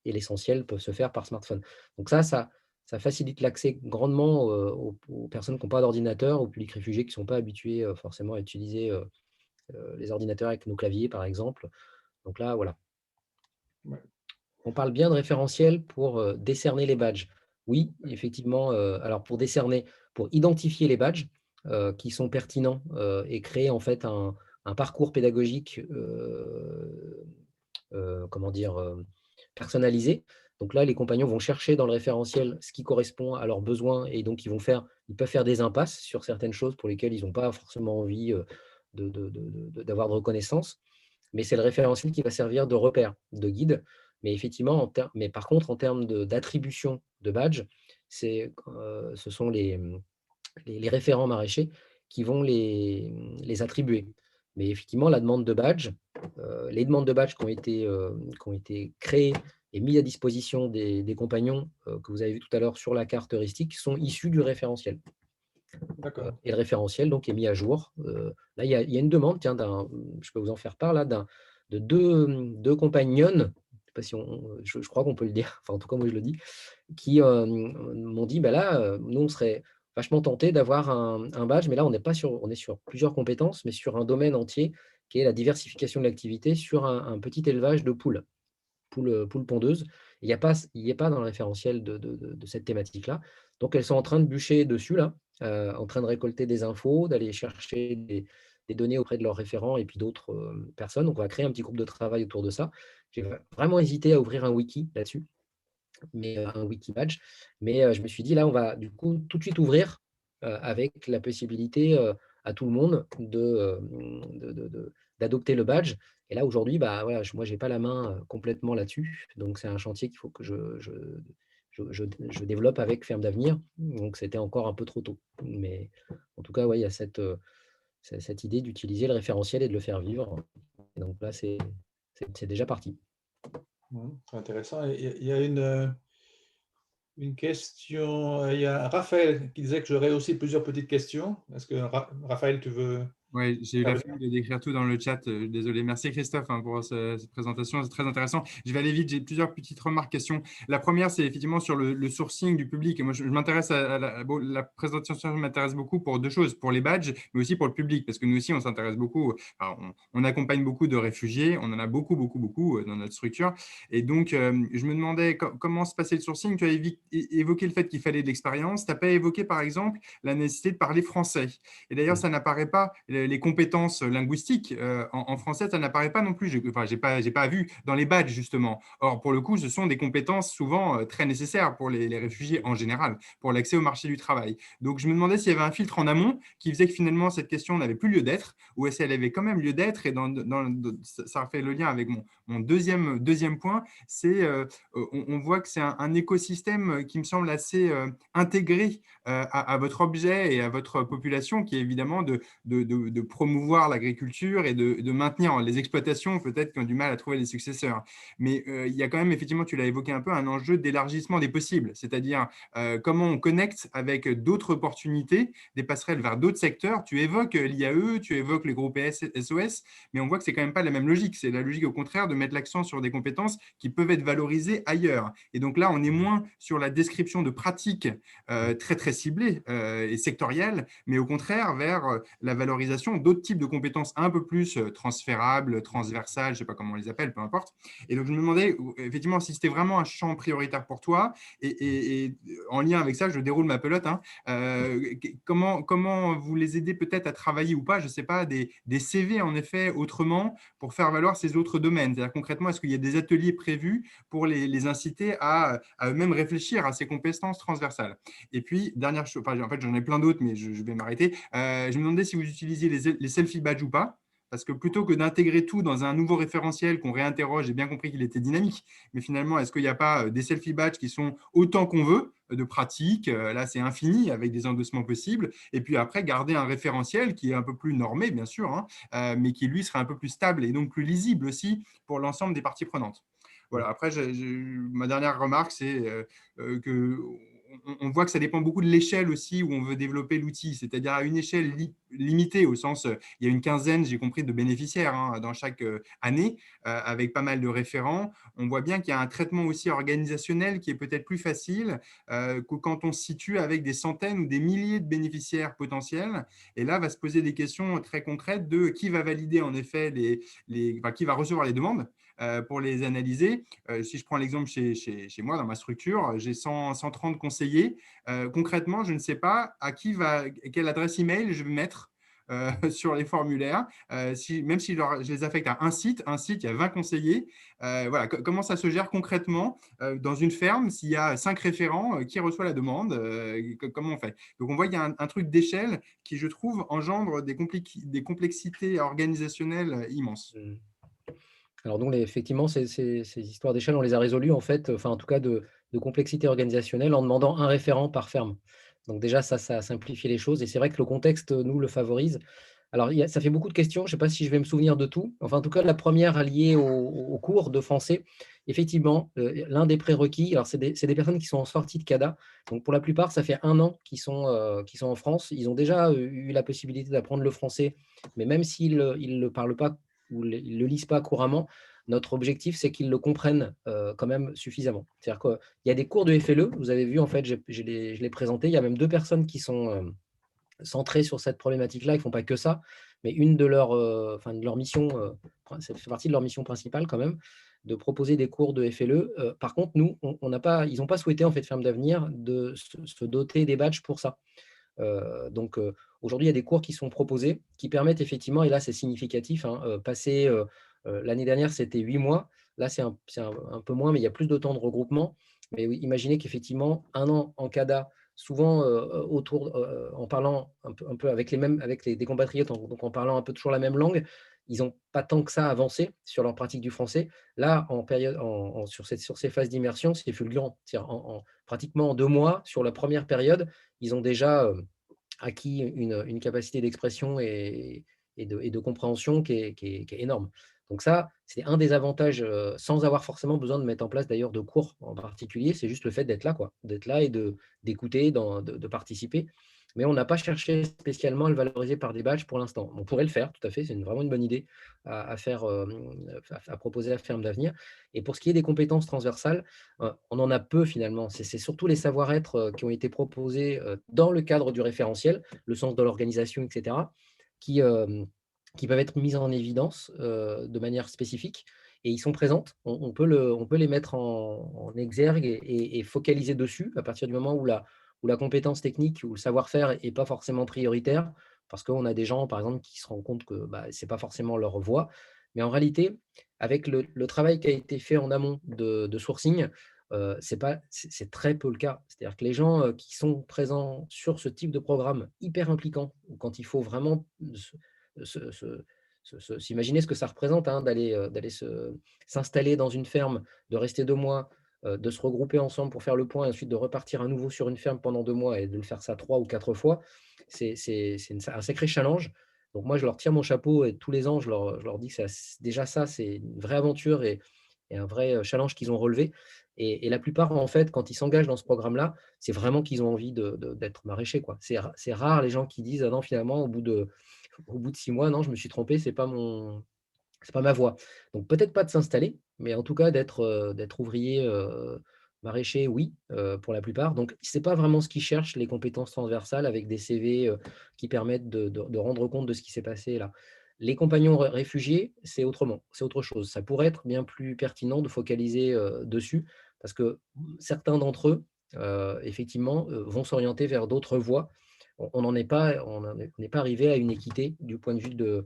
l'essentiel peut se faire par smartphone. Donc ça facilite l'accès grandement aux personnes qui n'ont pas d'ordinateur, aux publics réfugiés qui ne sont pas habitués forcément à utiliser les ordinateurs avec nos claviers, par exemple. Donc là, voilà. Ouais. On parle bien de référentiel pour décerner les badges. Oui, effectivement. Alors, pour identifier les badges qui sont pertinents et créer en fait un parcours pédagogique comment dire, personnalisé. Donc là, les compagnons vont chercher dans le référentiel ce qui correspond à leurs besoins et donc ils peuvent faire des impasses sur certaines choses pour lesquelles ils n'ont pas forcément envie d'avoir de reconnaissance. Mais c'est le référentiel qui va servir de repère, de guide. Mais effectivement, mais par contre, en termes d'attribution de badge, ce sont les référents maraîchers qui vont les attribuer. Mais effectivement, la demande de badge, les demandes de badge qui ont été créées et mises à disposition des compagnons que vous avez vu tout à l'heure sur la carte heuristique sont issues du référentiel. D'accord. Et le référentiel donc, est mis à jour. Là, il y a une demande, tiens, je peux vous en faire part, là, de deux compagnonnes, je crois qu'on peut le dire, enfin en tout cas moi je le dis, qui m'ont dit, bah là, nous on serait vachement tentés d'avoir un badge, mais là on est sur plusieurs compétences, mais sur un domaine entier qui est la diversification de l'activité sur un petit élevage de poules pondeuses. Il n'y est pas dans le référentiel de cette thématique-là. Donc elles sont en train de bûcher dessus, là, en train de récolter des infos, d'aller chercher des données auprès de leurs référents et puis d'autres personnes. Donc on va créer un petit groupe de travail autour de ça. J'ai vraiment hésité à ouvrir un wiki là-dessus, mais un wiki badge. Mais je me suis dit, là, on va du coup tout de suite ouvrir avec la possibilité à tout le monde d'adopter le badge. Et là, aujourd'hui, bah, voilà, moi, j'ai pas la main complètement là-dessus. Donc, c'est un chantier qu'il faut que je développe avec Ferme d'Avenir. Donc, c'était encore un peu trop tôt. Mais en tout cas, ouais, il y a cette idée d'utiliser le référentiel et de le faire vivre. Et donc là, c'est déjà parti. C'est intéressant. Il y a une question. Il y a Raphaël qui disait que j'aurais aussi plusieurs petites questions. Est-ce que Raphaël, tu veux Oui, j'ai eu la intervenir? flemme de décrire tout dans le chat. Désolé. Merci Christophe pour cette présentation. C'est très intéressant. Je vais aller vite. J'ai plusieurs petites remarques, questions. La première, c'est effectivement sur le sourcing du public. Et moi, je m'intéresse la présentation m'intéresse beaucoup pour deux choses, pour les badges, mais aussi pour le public, parce que nous aussi, on s'intéresse beaucoup. Alors, on accompagne beaucoup de réfugiés. On en a beaucoup, beaucoup, beaucoup dans notre structure. Et donc, je me demandais comment se passait le sourcing. Tu as évoqué le fait qu'il fallait de l'expérience. Tu n'as pas évoqué, par exemple, la nécessité de parler français. Et d'ailleurs, ça n'apparaît pas, les compétences linguistiques en français, ça n'apparaît pas non plus. Enfin, j'ai pas vu dans les badges, justement. Or, pour le coup, ce sont des compétences souvent très nécessaires pour les réfugiés en général, pour l'accès au marché du travail. Donc, je me demandais s'il y avait un filtre en amont qui faisait que finalement, cette question n'avait plus lieu d'être, ou est-ce qu'elle avait quand même lieu d'être. Et ça fait le lien avec mon deuxième point, c'est on voit que c'est un écosystème qui me semble assez intégré à votre objet et à votre population, qui est évidemment de promouvoir l'agriculture et de maintenir les exploitations, peut-être qui ont du mal à trouver des successeurs. Mais il y a quand même, effectivement, tu l'as évoqué un peu, un enjeu d'élargissement des possibles, c'est-à-dire comment on connecte avec d'autres opportunités, des passerelles vers d'autres secteurs. Tu évoques l'IAE, tu évoques les groupes SOS, mais on voit que c'est quand même pas la même logique. C'est la logique, au contraire, de mettre l'accent sur des compétences qui peuvent être valorisées ailleurs. Et donc là, on est moins sur la description de pratiques très, très ciblées et sectorielles, mais au contraire vers la valorisation d'autres types de compétences un peu plus transférables, transversales, je ne sais pas comment on les appelle, peu importe. Et donc, je me demandais effectivement si c'était vraiment un champ prioritaire pour toi. Et en lien avec ça, je déroule ma pelote. Comment vous les aidez peut-être à travailler ou pas, je ne sais pas, des CV en effet autrement pour faire valoir ces autres domaines. C'est-à-dire concrètement, est-ce qu'il y a des ateliers prévus pour les inciter à eux-mêmes réfléchir à ces compétences transversales? Et puis, dernière chose, enfin, en fait, j'en ai plein d'autres, mais je vais m'arrêter. Je me demandais si vous utilisiez les selfie badges ou pas, parce que plutôt que d'intégrer tout dans un nouveau référentiel qu'on réinterroge, j'ai bien compris qu'il était dynamique, mais finalement, est-ce qu'il n'y a pas des selfie badges qui sont autant qu'on veut, de pratique, là c'est infini avec des endossements possibles, et puis après garder un référentiel qui est un peu plus normé, bien sûr, mais qui lui serait un peu plus stable et donc plus lisible aussi pour l'ensemble des parties prenantes. Voilà, après, ma dernière remarque, c'est que on voit que ça dépend beaucoup de l'échelle aussi où on veut développer l'outil, c'est-à-dire à une échelle limitée, au sens, il y a une quinzaine, j'ai compris, de bénéficiaires dans chaque année, avec pas mal de référents. On voit bien qu'il y a un traitement aussi organisationnel qui est peut-être plus facile que quand on se situe avec des centaines ou des milliers de bénéficiaires potentiels. Et là, va se poser des questions très concrètes de qui va valider en effet qui va recevoir les demandes pour les analyser. Si je prends l'exemple chez moi, dans ma structure, j'ai 130 conseillers. Concrètement, je ne sais pas quelle adresse email je vais mettre sur les formulaires. Même si je les affecte à un site, il y a 20 conseillers. Voilà, comment ça se gère concrètement dans une ferme s'il y a 5 référents, qui reçoit la demande, comment on fait? Donc, on voit qu'il y a un truc d'échelle qui, je trouve, engendre des complexités organisationnelles immenses. Alors donc, effectivement, ces histoires d'échelle, on les a résolues, en fait, enfin, en tout cas, de complexité organisationnelle en demandant un référent par ferme. Donc déjà, ça a simplifié les choses et c'est vrai que le contexte, nous, le favorise. Alors, ça fait beaucoup de questions, je ne sais pas si je vais me souvenir de tout. Enfin, en tout cas, la première liée au cours de français. Effectivement, l'un des prérequis, alors c'est des personnes qui sont en sortie de CADA. Donc, pour la plupart, ça fait 1 an qu'ils sont en France. Ils ont déjà eu la possibilité d'apprendre le français, mais même s'ils ne le parlent pas ou ils ne le lisent pas couramment, notre objectif, c'est qu'ils le comprennent quand même suffisamment. C'est-à-dire qu'il y a des cours de FLE, vous avez vu, en fait, je l'ai présenté. Il y a même 2 personnes qui sont centrés sur cette problématique-là. Ils ne font pas que ça, mais une de leurs missions, ça fait partie de leur mission principale quand même, de proposer des cours de FLE. Par contre, nous, ils n'ont pas souhaité, en fait, Ferme d'Avenir, de se doter des badges pour ça. Donc, aujourd'hui, il y a des cours qui sont proposés, qui permettent effectivement, et là, c'est significatif, passer, l'année dernière, c'était 8 mois. Là, c'est un peu moins, mais il y a plus de temps de regroupement. Mais oui, imaginez qu'effectivement, 1 an en CADA, souvent en parlant un peu avec des compatriotes, donc en parlant un peu toujours la même langue, ils n'ont pas tant que ça avancé sur leur pratique du français. Là, sur ces phases d'immersion, c'est fulgurant. C'est-à-dire pratiquement en 2 mois, sur la première période, ils ont déjà acquis une capacité d'expression et de compréhension qui est énorme. Donc ça, c'est un des avantages, sans avoir forcément besoin de mettre en place d'ailleurs de cours en particulier, c'est juste le fait d'être là, quoi, d'être là et d'écouter, de participer. Mais on n'a pas cherché spécialement à le valoriser par des badges pour l'instant. On pourrait le faire, tout à fait, c'est vraiment une bonne idée à faire, à proposer à Ferme d'Avenir. Et pour ce qui est des compétences transversales, on en a peu finalement. C'est surtout les savoir-être qui ont été proposés dans le cadre du référentiel, le sens de l'organisation, etc., qui, qui peuvent être mises en évidence de manière spécifique. Et ils sont présentes. On peut les mettre en exergue et focaliser dessus à partir du moment où la compétence technique ou le savoir-faire n'est pas forcément prioritaire, parce qu'on a des gens, par exemple, qui se rendent compte que ce n'est pas forcément leur voie. Mais en réalité, avec le travail qui a été fait en amont de sourcing, c'est très peu le cas. C'est-à-dire que les gens qui sont présents sur ce type de programme hyper impliquant, quand il faut vraiment s'imaginer ce que ça représente, hein, d'aller s'installer dans une ferme, de rester 2 mois, de se regrouper ensemble pour faire le point et ensuite de repartir à nouveau sur une ferme pendant 2 mois et de le faire ça 3 ou 4 fois, c'est un sacré challenge. Donc moi, je leur tire mon chapeau et tous les ans, je leur dis que déjà ça, c'est une vraie aventure et un vrai challenge qu'ils ont relevé. Et la plupart, en fait, quand ils s'engagent dans ce programme-là, c'est vraiment qu'ils ont envie d'être maraîchers, quoi. C'est rare les gens qui disent: «Ah non, finalement, au bout de 6 mois, non, je me suis trompé, c'est pas ma voie». Donc peut-être pas de s'installer, mais en tout cas d'être ouvrier, maraîcher, oui, pour la plupart. Donc c'est pas vraiment ce qu'ils cherchent, les compétences transversales avec des CV, qui permettent de rendre compte de ce qui s'est passé là. Les compagnons réfugiés, c'est autrement, c'est autre chose. Ça pourrait être bien plus pertinent de focaliser, dessus parce que certains d'entre eux, effectivement, vont s'orienter vers d'autres voies. On n'en est pas on n'est pas arrivé à une équité du point de vue de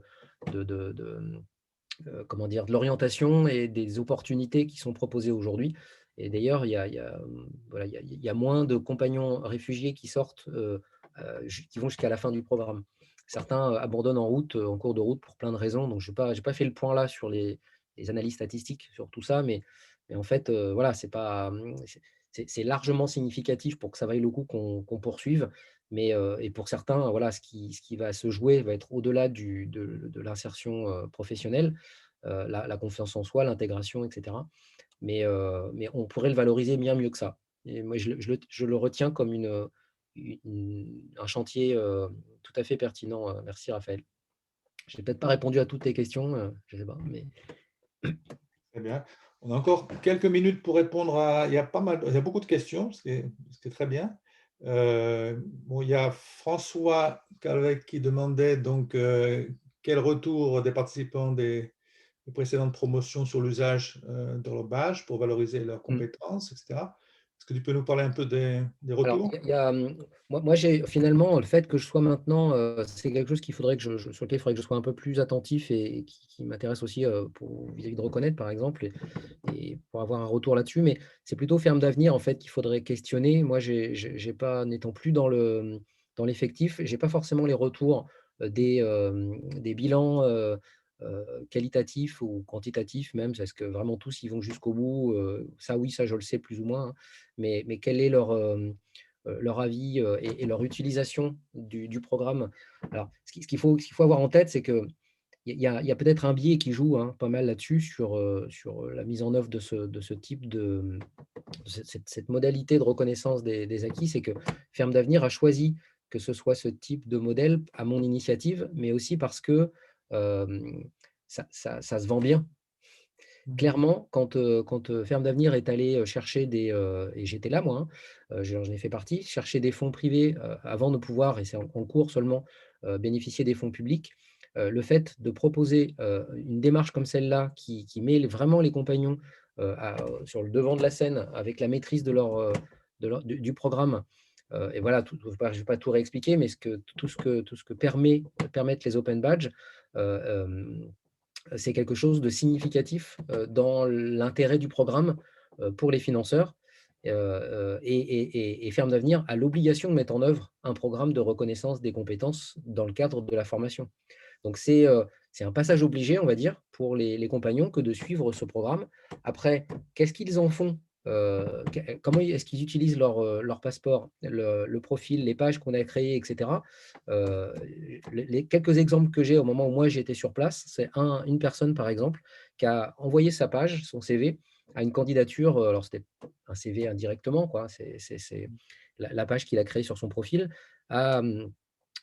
comment dire? De l'orientation et des opportunités qui sont proposées aujourd'hui. Et d'ailleurs, voilà, il y a moins de compagnons réfugiés qui sortent, qui vont jusqu'à la fin du programme. Certains abandonnent en route, en cours de route pour plein de raisons. Donc j'ai pas fait le point là sur les analyses statistiques sur tout ça, mais en fait, voilà, c'est pas, c'est largement significatif pour que ça vaille le coup qu'on poursuive. Mais et pour certains, voilà, ce qui va se jouer va être au-delà de l'insertion professionnelle, la confiance en soi, l'intégration, etc. Mais on pourrait le valoriser bien mieux que ça. Et moi, je le retiens comme un chantier tout à fait pertinent. Merci Raphaël. Je n'ai peut-être pas répondu à toutes tes questions, je ne sais pas. Mais... Très bien. On a encore quelques minutes pour répondre à. Il y a beaucoup de questions, ce qui est très bien. Bon, il y a François Calvet qui demandait donc quel retour des participants des précédentes promotions sur l'usage de leur badge pour valoriser leurs compétences, etc. Est-ce que tu peux nous parler un peu des Alors, retours? moi, j'ai finalement le fait que je sois maintenant, c'est quelque chose qu'il faudrait que sur lequel il faudrait que je sois un peu plus attentif et qui m'intéresse aussi vis-à-vis de Reconnaître, par exemple, et pour avoir un retour là-dessus. Mais c'est plutôt Ferme d'Avenir en fait qu'il faudrait questionner. Moi, j'ai pas, n'étant plus dans l'effectif, j'ai pas forcément les retours des bilans qualitatifs ou quantitatifs même, parce que vraiment tous ils vont jusqu'au bout. Ça, oui, ça je le sais plus ou moins, hein. Mais quel est leur avis et leur utilisation du programme? Alors, ce qu'il faut avoir en tête, c'est qu'il y a peut-être un biais qui joue, hein, pas mal là-dessus, sur la mise en œuvre de ce type cette modalité de reconnaissance des acquis. C'est que Ferme d'Avenir a choisi que ce soit ce type de modèle à mon initiative, mais aussi parce que ça se vend bien. Clairement, quand Ferme d'Avenir est allé chercher et j'étais là moi, hein, j'en ai fait partie, chercher des fonds privés, avant de pouvoir, et c'est en cours seulement, bénéficier des fonds publics. Le fait de proposer, une démarche comme celle-là qui met vraiment les compagnons, sur le devant de la scène avec la maîtrise du programme, et voilà, je ne vais pas tout réexpliquer, mais tout ce que permettent les open badges, hem c'est quelque chose de significatif dans l'intérêt du programme pour les financeurs. Et Ferme d'Avenir a l'obligation de mettre en œuvre un programme de reconnaissance des compétences dans le cadre de la formation. Donc c'est un passage obligé, on va dire, pour les compagnons que de suivre ce programme. Après, qu'est-ce qu'ils en font? Comment est-ce qu'ils utilisent leur passeport, le profil, les pages qu'on a créées, etc. Les quelques exemples que j'ai au moment où moi j'étais sur place, c'est une personne, par exemple, qui a envoyé sa page, son CV, à une candidature. Alors, c'était un CV indirectement, quoi. C'est la page qu'il a créée sur son profil, à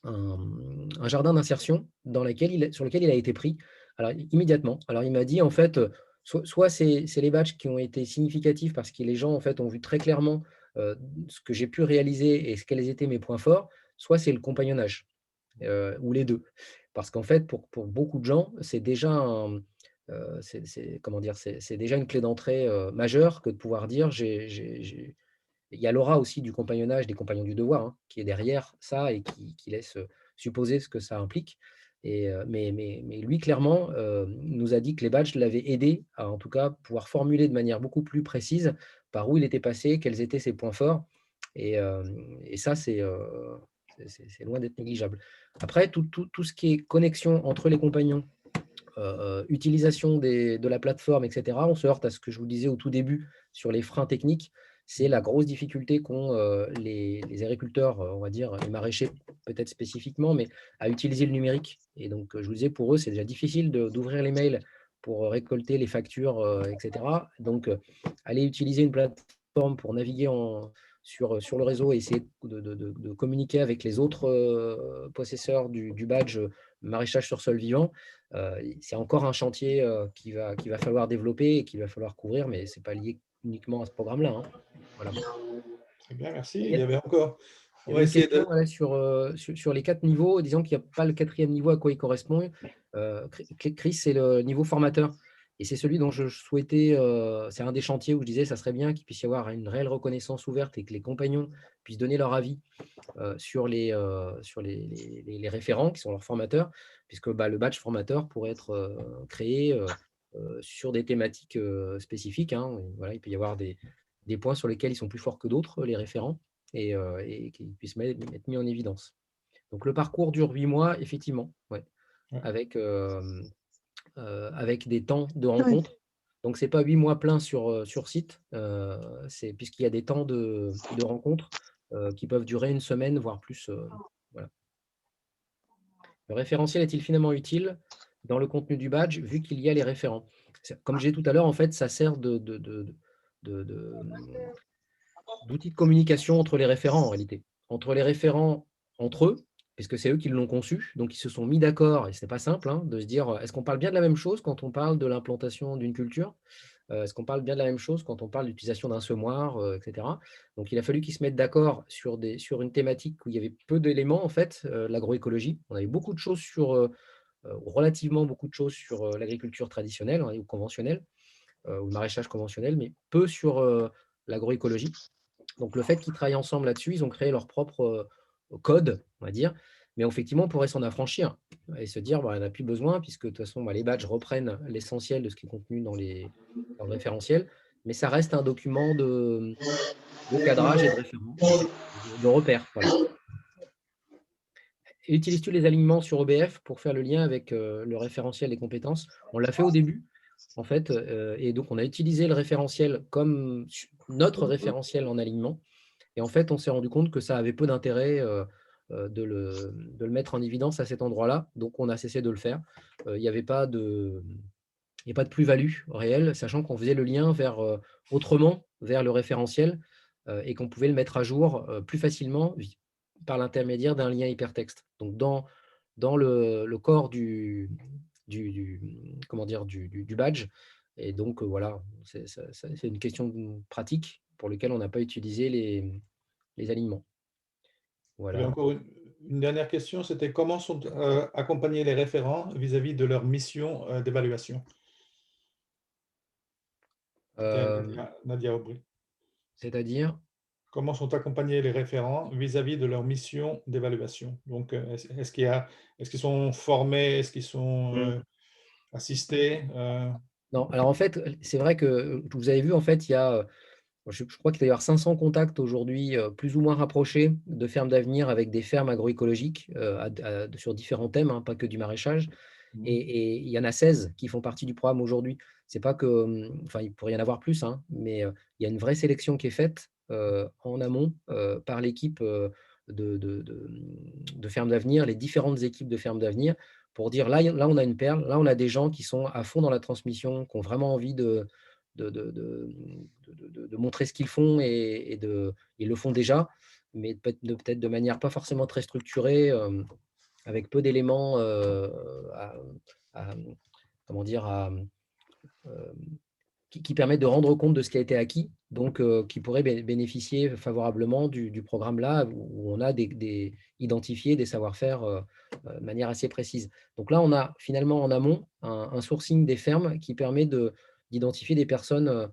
un jardin d'insertion sur lequel il a été pris alors, immédiatement. Alors, il m'a dit, en fait, soit c'est les badges qui ont été significatifs parce que les gens, en fait, ont vu très clairement ce que j'ai pu réaliser et quels étaient mes points forts, soit c'est le compagnonnage, ou les deux. Parce qu'en fait, pour beaucoup de gens, c'est déjà comment dire, c'est déjà une clé d'entrée majeure que de pouvoir dire, il y a l'aura aussi du compagnonnage, des compagnons du devoir, hein, qui est derrière ça et qui laisse supposer ce que ça implique. Mais lui, clairement, nous a dit que les badges l'avaient aidé à, en tout cas, pouvoir formuler de manière beaucoup plus précise par où il était passé, quels étaient ses points forts. Et ça, c'est loin d'être négligeable. Après, tout ce qui est connexion entre les compagnons, utilisation de la plateforme, etc., on se heurte à ce que je vous disais au tout début sur les freins techniques. C'est la grosse difficulté qu'ont les agriculteurs, on va dire, les maraîchers peut-être spécifiquement, mais à utiliser le numérique. Et donc, je vous disais, pour eux, c'est déjà difficile d'ouvrir les mails pour récolter les factures, etc. Donc, aller utiliser une plateforme pour naviguer sur le réseau et essayer de communiquer avec les autres possesseurs du badge maraîchage sur sol vivant, c'est encore un chantier qu'il va falloir développer et qu'il va falloir couvrir, mais ce n'est pas lié uniquement à ce programme-là, hein. Voilà. Très bien, merci. Il Il y avait encore. y On avait va une essayer question de. voilà, sur les 4 niveaux, disons qu'il n'y a pas le 4e niveau à quoi il correspond. Chris, c'est le niveau formateur. Et c'est celui dont je souhaitais, c'est un des chantiers où je disais ça serait bien qu'il puisse y avoir une réelle reconnaissance ouverte et que les compagnons puissent donner leur avis sur les référents qui sont leurs formateurs, puisque le badge formateur pourrait être créé sur des thématiques spécifiques, hein. Voilà, il peut y avoir des points sur lesquels ils sont plus forts que d'autres, les référents, et qu'ils puissent être mis en évidence. Donc le parcours dure 8 mois, effectivement, ouais, Ouais. avec des temps de rencontre. Donc, ce n'est pas 8 mois pleins sur site, puisqu'il y a des temps de rencontre qui peuvent durer une semaine, voire plus. Voilà. Le référentiel est-il finalement utile dans le contenu du badge, vu qu'il y a les référents? Comme j'ai dit tout à l'heure, en fait, ça sert d'outil de communication entre les référents, en réalité. Entre les référents, entre eux, puisque c'est eux qui l'ont conçu. Donc, ils se sont mis d'accord, et ce n'est pas simple, hein, de se dire, est-ce qu'on parle bien de la même chose quand on parle de l'implantation d'une culture? Est-ce qu'on parle bien de la même chose quand on parle d'utilisation d'un semoir, etc. Donc, il a fallu qu'ils se mettent d'accord sur une thématique où il y avait peu d'éléments, en fait, l'agroécologie. On avait beaucoup de choses relativement beaucoup de choses sur l'agriculture traditionnelle, hein, ou conventionnelle, ou le maraîchage conventionnel, mais peu sur l'agroécologie. Donc, le fait qu'ils travaillent ensemble là-dessus, ils ont créé leur propre code, on va dire. Mais effectivement, on pourrait s'en affranchir et se dire, il n'y en a plus besoin, puisque de toute façon, les badges reprennent l'essentiel de ce qui est contenu dans le référentiel. Mais ça reste un document de cadrage et de référence, de repère. Voilà. Et utilises-tu les alignements sur OBF pour faire le lien avec le référentiel des compétences? On l'a fait au début, en fait, et donc on a utilisé le référentiel comme notre référentiel en alignement. Et en fait, on s'est rendu compte que ça avait peu d'intérêt de le mettre en évidence à cet endroit-là. Donc, on a cessé de le faire. Il n'y avait pas de plus-value réelle, sachant qu'on faisait le lien autrement vers le référentiel et qu'on pouvait le mettre à jour plus facilement par l'intermédiaire d'un lien hypertexte. Donc, dans le corps comment dire, du badge. Et donc, voilà, c'est une question pratique pour laquelle on n'a pas utilisé les alignements. Il y a Voilà. encore une dernière question, c'était comment sont accompagnés les référents vis-à-vis de leur mission d'évaluation? Nadia Aubry. C'est-à-dire, Comment sont accompagnés les référents vis-à-vis de leur mission d'évaluation? Donc, est-ce qu'ils sont formés? Est-ce qu'ils sont assistés? non, alors en fait, c'est vrai que vous avez vu, en fait, il y a, je crois qu'il doit y avoir 500 contacts aujourd'hui, plus ou moins rapprochés, de fermes d'avenir avec des fermes agroécologiques sur différents thèmes, hein, pas que du maraîchage. Et il y en a 16 qui font partie du programme aujourd'hui. C'est pas que, enfin, il pourrait y en avoir plus, hein, mais il y a une vraie sélection qui est faite en amont par l'équipe de Ferme d'Avenir, les différentes équipes de Ferme d'Avenir, pour dire là, on a une perle, là, on a des gens qui sont à fond dans la transmission, qui ont vraiment envie de montrer ce qu'ils font et ils le font déjà, mais peut-être de manière pas forcément très structurée, avec peu d'éléments à, comment dire, euh, qui permettent de rendre compte de ce qui a été acquis, donc qui pourrait bénéficier favorablement du programme-là, où on a identifié des savoir-faire de manière assez précise. Donc là, on a finalement en amont un sourcing des fermes qui permet d'identifier des personnes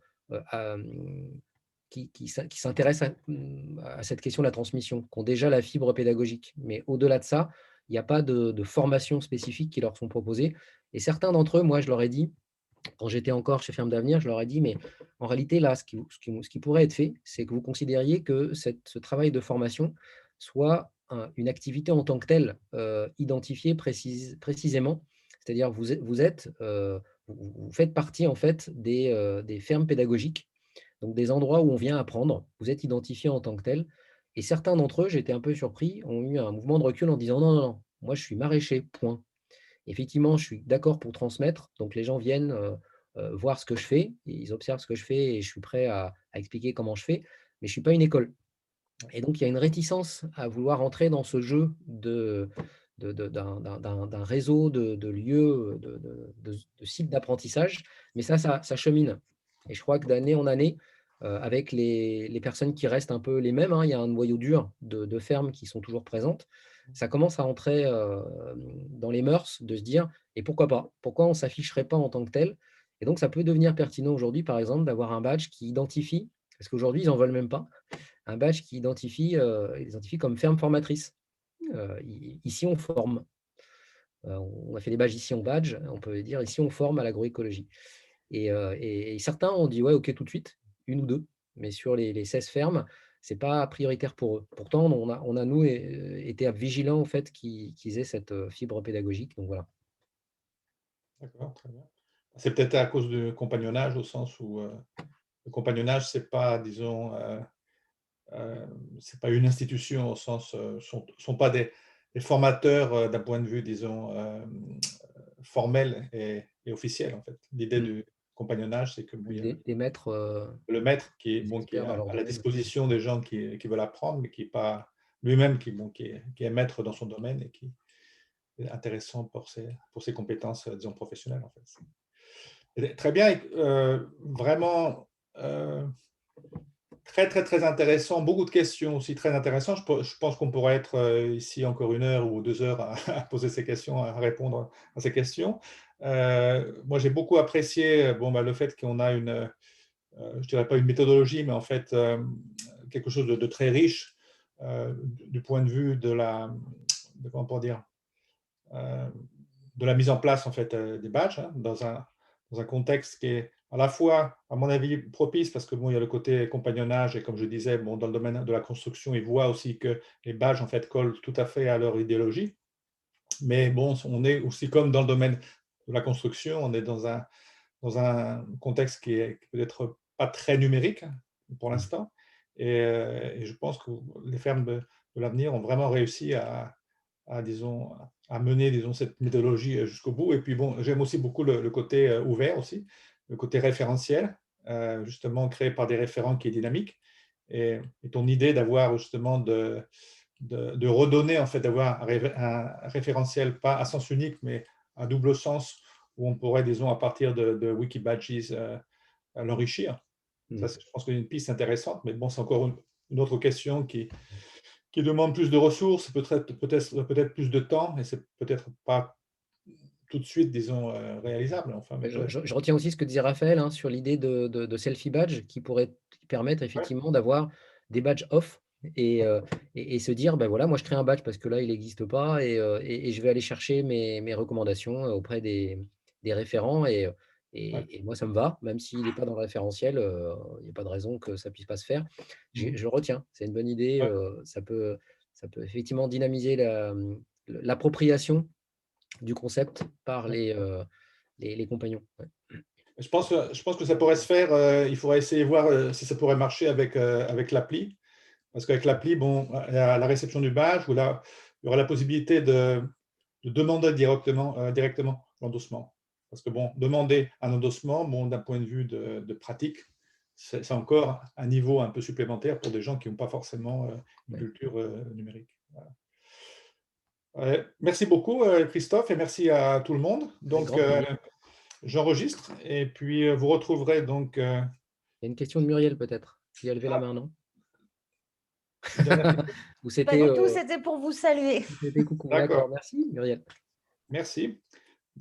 qui s'intéressent à cette question de la transmission, qui ont déjà la fibre pédagogique. Mais au-delà de ça, il n'y a pas de formation spécifique qui leur sont proposées. Et certains d'entre eux, moi, je leur ai dit, quand j'étais encore chez Ferme d'Avenir, je leur ai dit, mais en réalité, là, ce qui pourrait être fait, c'est que vous considériez que ce travail de formation soit une activité en tant que telle, identifiée précisément. C'est-à-dire, vous faites partie, en fait, des fermes pédagogiques, donc des endroits où on vient apprendre. Vous êtes identifié en tant que tel. Et certains d'entre eux, j'étais un peu surpris, ont eu un mouvement de recul en disant, non, non, non, moi, je suis maraîcher, point. Effectivement, je suis d'accord pour transmettre. Donc, les gens viennent voir ce que je fais, ils observent ce que je fais et je suis prêt à expliquer comment je fais, mais je ne suis pas une école. Et donc, il y a une réticence à vouloir entrer dans ce jeu d'un réseau de lieux, de sites d'apprentissage, mais ça chemine. Et je crois que d'année en année, avec les personnes qui restent un peu les mêmes, hein, il y a un noyau dur de fermes qui sont toujours présentes, ça commence à entrer dans les mœurs de se dire, et pourquoi pas? Pourquoi on ne s'afficherait pas en tant que tel? Et donc, ça peut devenir pertinent aujourd'hui, par exemple, d'avoir un badge qui identifie, parce qu'aujourd'hui, ils n'en veulent même pas, un badge qui identifie comme ferme formatrice. Ici, on forme. On a fait des badges ici, on badge. On peut dire ici, on forme à l'agroécologie. Et certains ont dit, ouais, OK, tout de suite, une ou deux. Mais sur les 16 fermes, ce n'est pas prioritaire pour eux. Pourtant, nous, été vigilants au fait qu'ils aient cette fibre pédagogique. Donc voilà. D'accord, très bien. C'est peut-être à cause du compagnonnage, au sens où le compagnonnage, c'est pas, disons, c'est pas une institution au sens, sont pas des formateurs d'un point de vue, disons, formel et officiel, en fait. L'idée du compagnonnage, c'est que bon, il y a Des maîtres, le maître qui est, des bon, qui est experts dans leur à la domaine. disposition des gens qui veulent apprendre, mais qui n'est pas lui-même qui est maître dans son domaine et qui est intéressant pour ses compétences, disons, professionnelles, en fait. Très bien, vraiment très, très, très intéressant. Beaucoup de questions aussi très intéressantes. Je pense qu'on pourrait être ici encore 1 heure ou 2 heures à poser ces questions, à répondre à ces questions. Moi, j'ai beaucoup apprécié bon, bah, le fait qu'on a je dirais pas une méthodologie, mais en fait quelque chose de très riche du point de vue comment on peut dire, euh, de la mise en place en fait des badges hein, dans un contexte qui est à la fois, à mon avis, propice parce que bon, il y a le côté compagnonnage et comme je disais, bon, dans le domaine de la construction, ils voient aussi que les badges en fait collent tout à fait à leur idéologie. Mais bon, on est aussi comme dans le domaine de la construction, on est dans un contexte qui est peut-être pas très numérique hein, pour l'instant. Et je pense que les fermes de l'avenir ont vraiment réussi disons, à mener disons, cette méthodologie jusqu'au bout. Et puis, bon, j'aime aussi beaucoup le côté ouvert aussi, le côté référentiel, justement créé par des référents qui est dynamique. Et ton idée d'avoir justement de redonner, en fait, d'avoir un référentiel pas à sens unique, mais à double sens, où on pourrait, disons, à partir de Wikibadges, l'enrichir. Ça, je pense que c'est une piste intéressante, mais bon, c'est encore une autre question qui demande plus de ressources, peut-être plus de temps, et c'est peut-être pas tout de suite, disons, réalisable. Enfin, mais Je retiens aussi ce que disait Raphaël hein, sur l'idée de selfie badge qui pourrait permettre ouais, effectivement d'avoir des badges off et se dire, ben voilà, moi je crée un badge parce que là il n'existe pas et je vais aller chercher mes recommandations auprès des référents ouais. et moi ça me va, même s'il n'est pas dans le référentiel, il n'y a pas de raison que ça ne puisse pas se faire. Mhm. Je retiens, c'est une bonne idée, Ouais, ça peut effectivement dynamiser l'appropriation du concept par les compagnons. Ouais. Je pense que ça pourrait se faire, il faudrait essayer de voir si ça pourrait marcher avec l'appli. Parce qu'avec l'appli, bon, à la réception du badge, il y aura la possibilité de demander directement l'endossement. Parce que bon, demander un endossement, bon, d'un point de vue de pratique, c'est encore un niveau un peu supplémentaire pour des gens qui n'ont pas forcément une culture numérique. Voilà. Merci beaucoup, Christophe, et merci à tout le monde. Donc, j'enregistre et puis vous retrouverez donc. Il y a une question de Muriel peut-être, qui a levé la main, non? Ou Pas c'était du tout, c'était pour vous saluer. coucou. D'accord. D'accord, merci Muriel. Merci.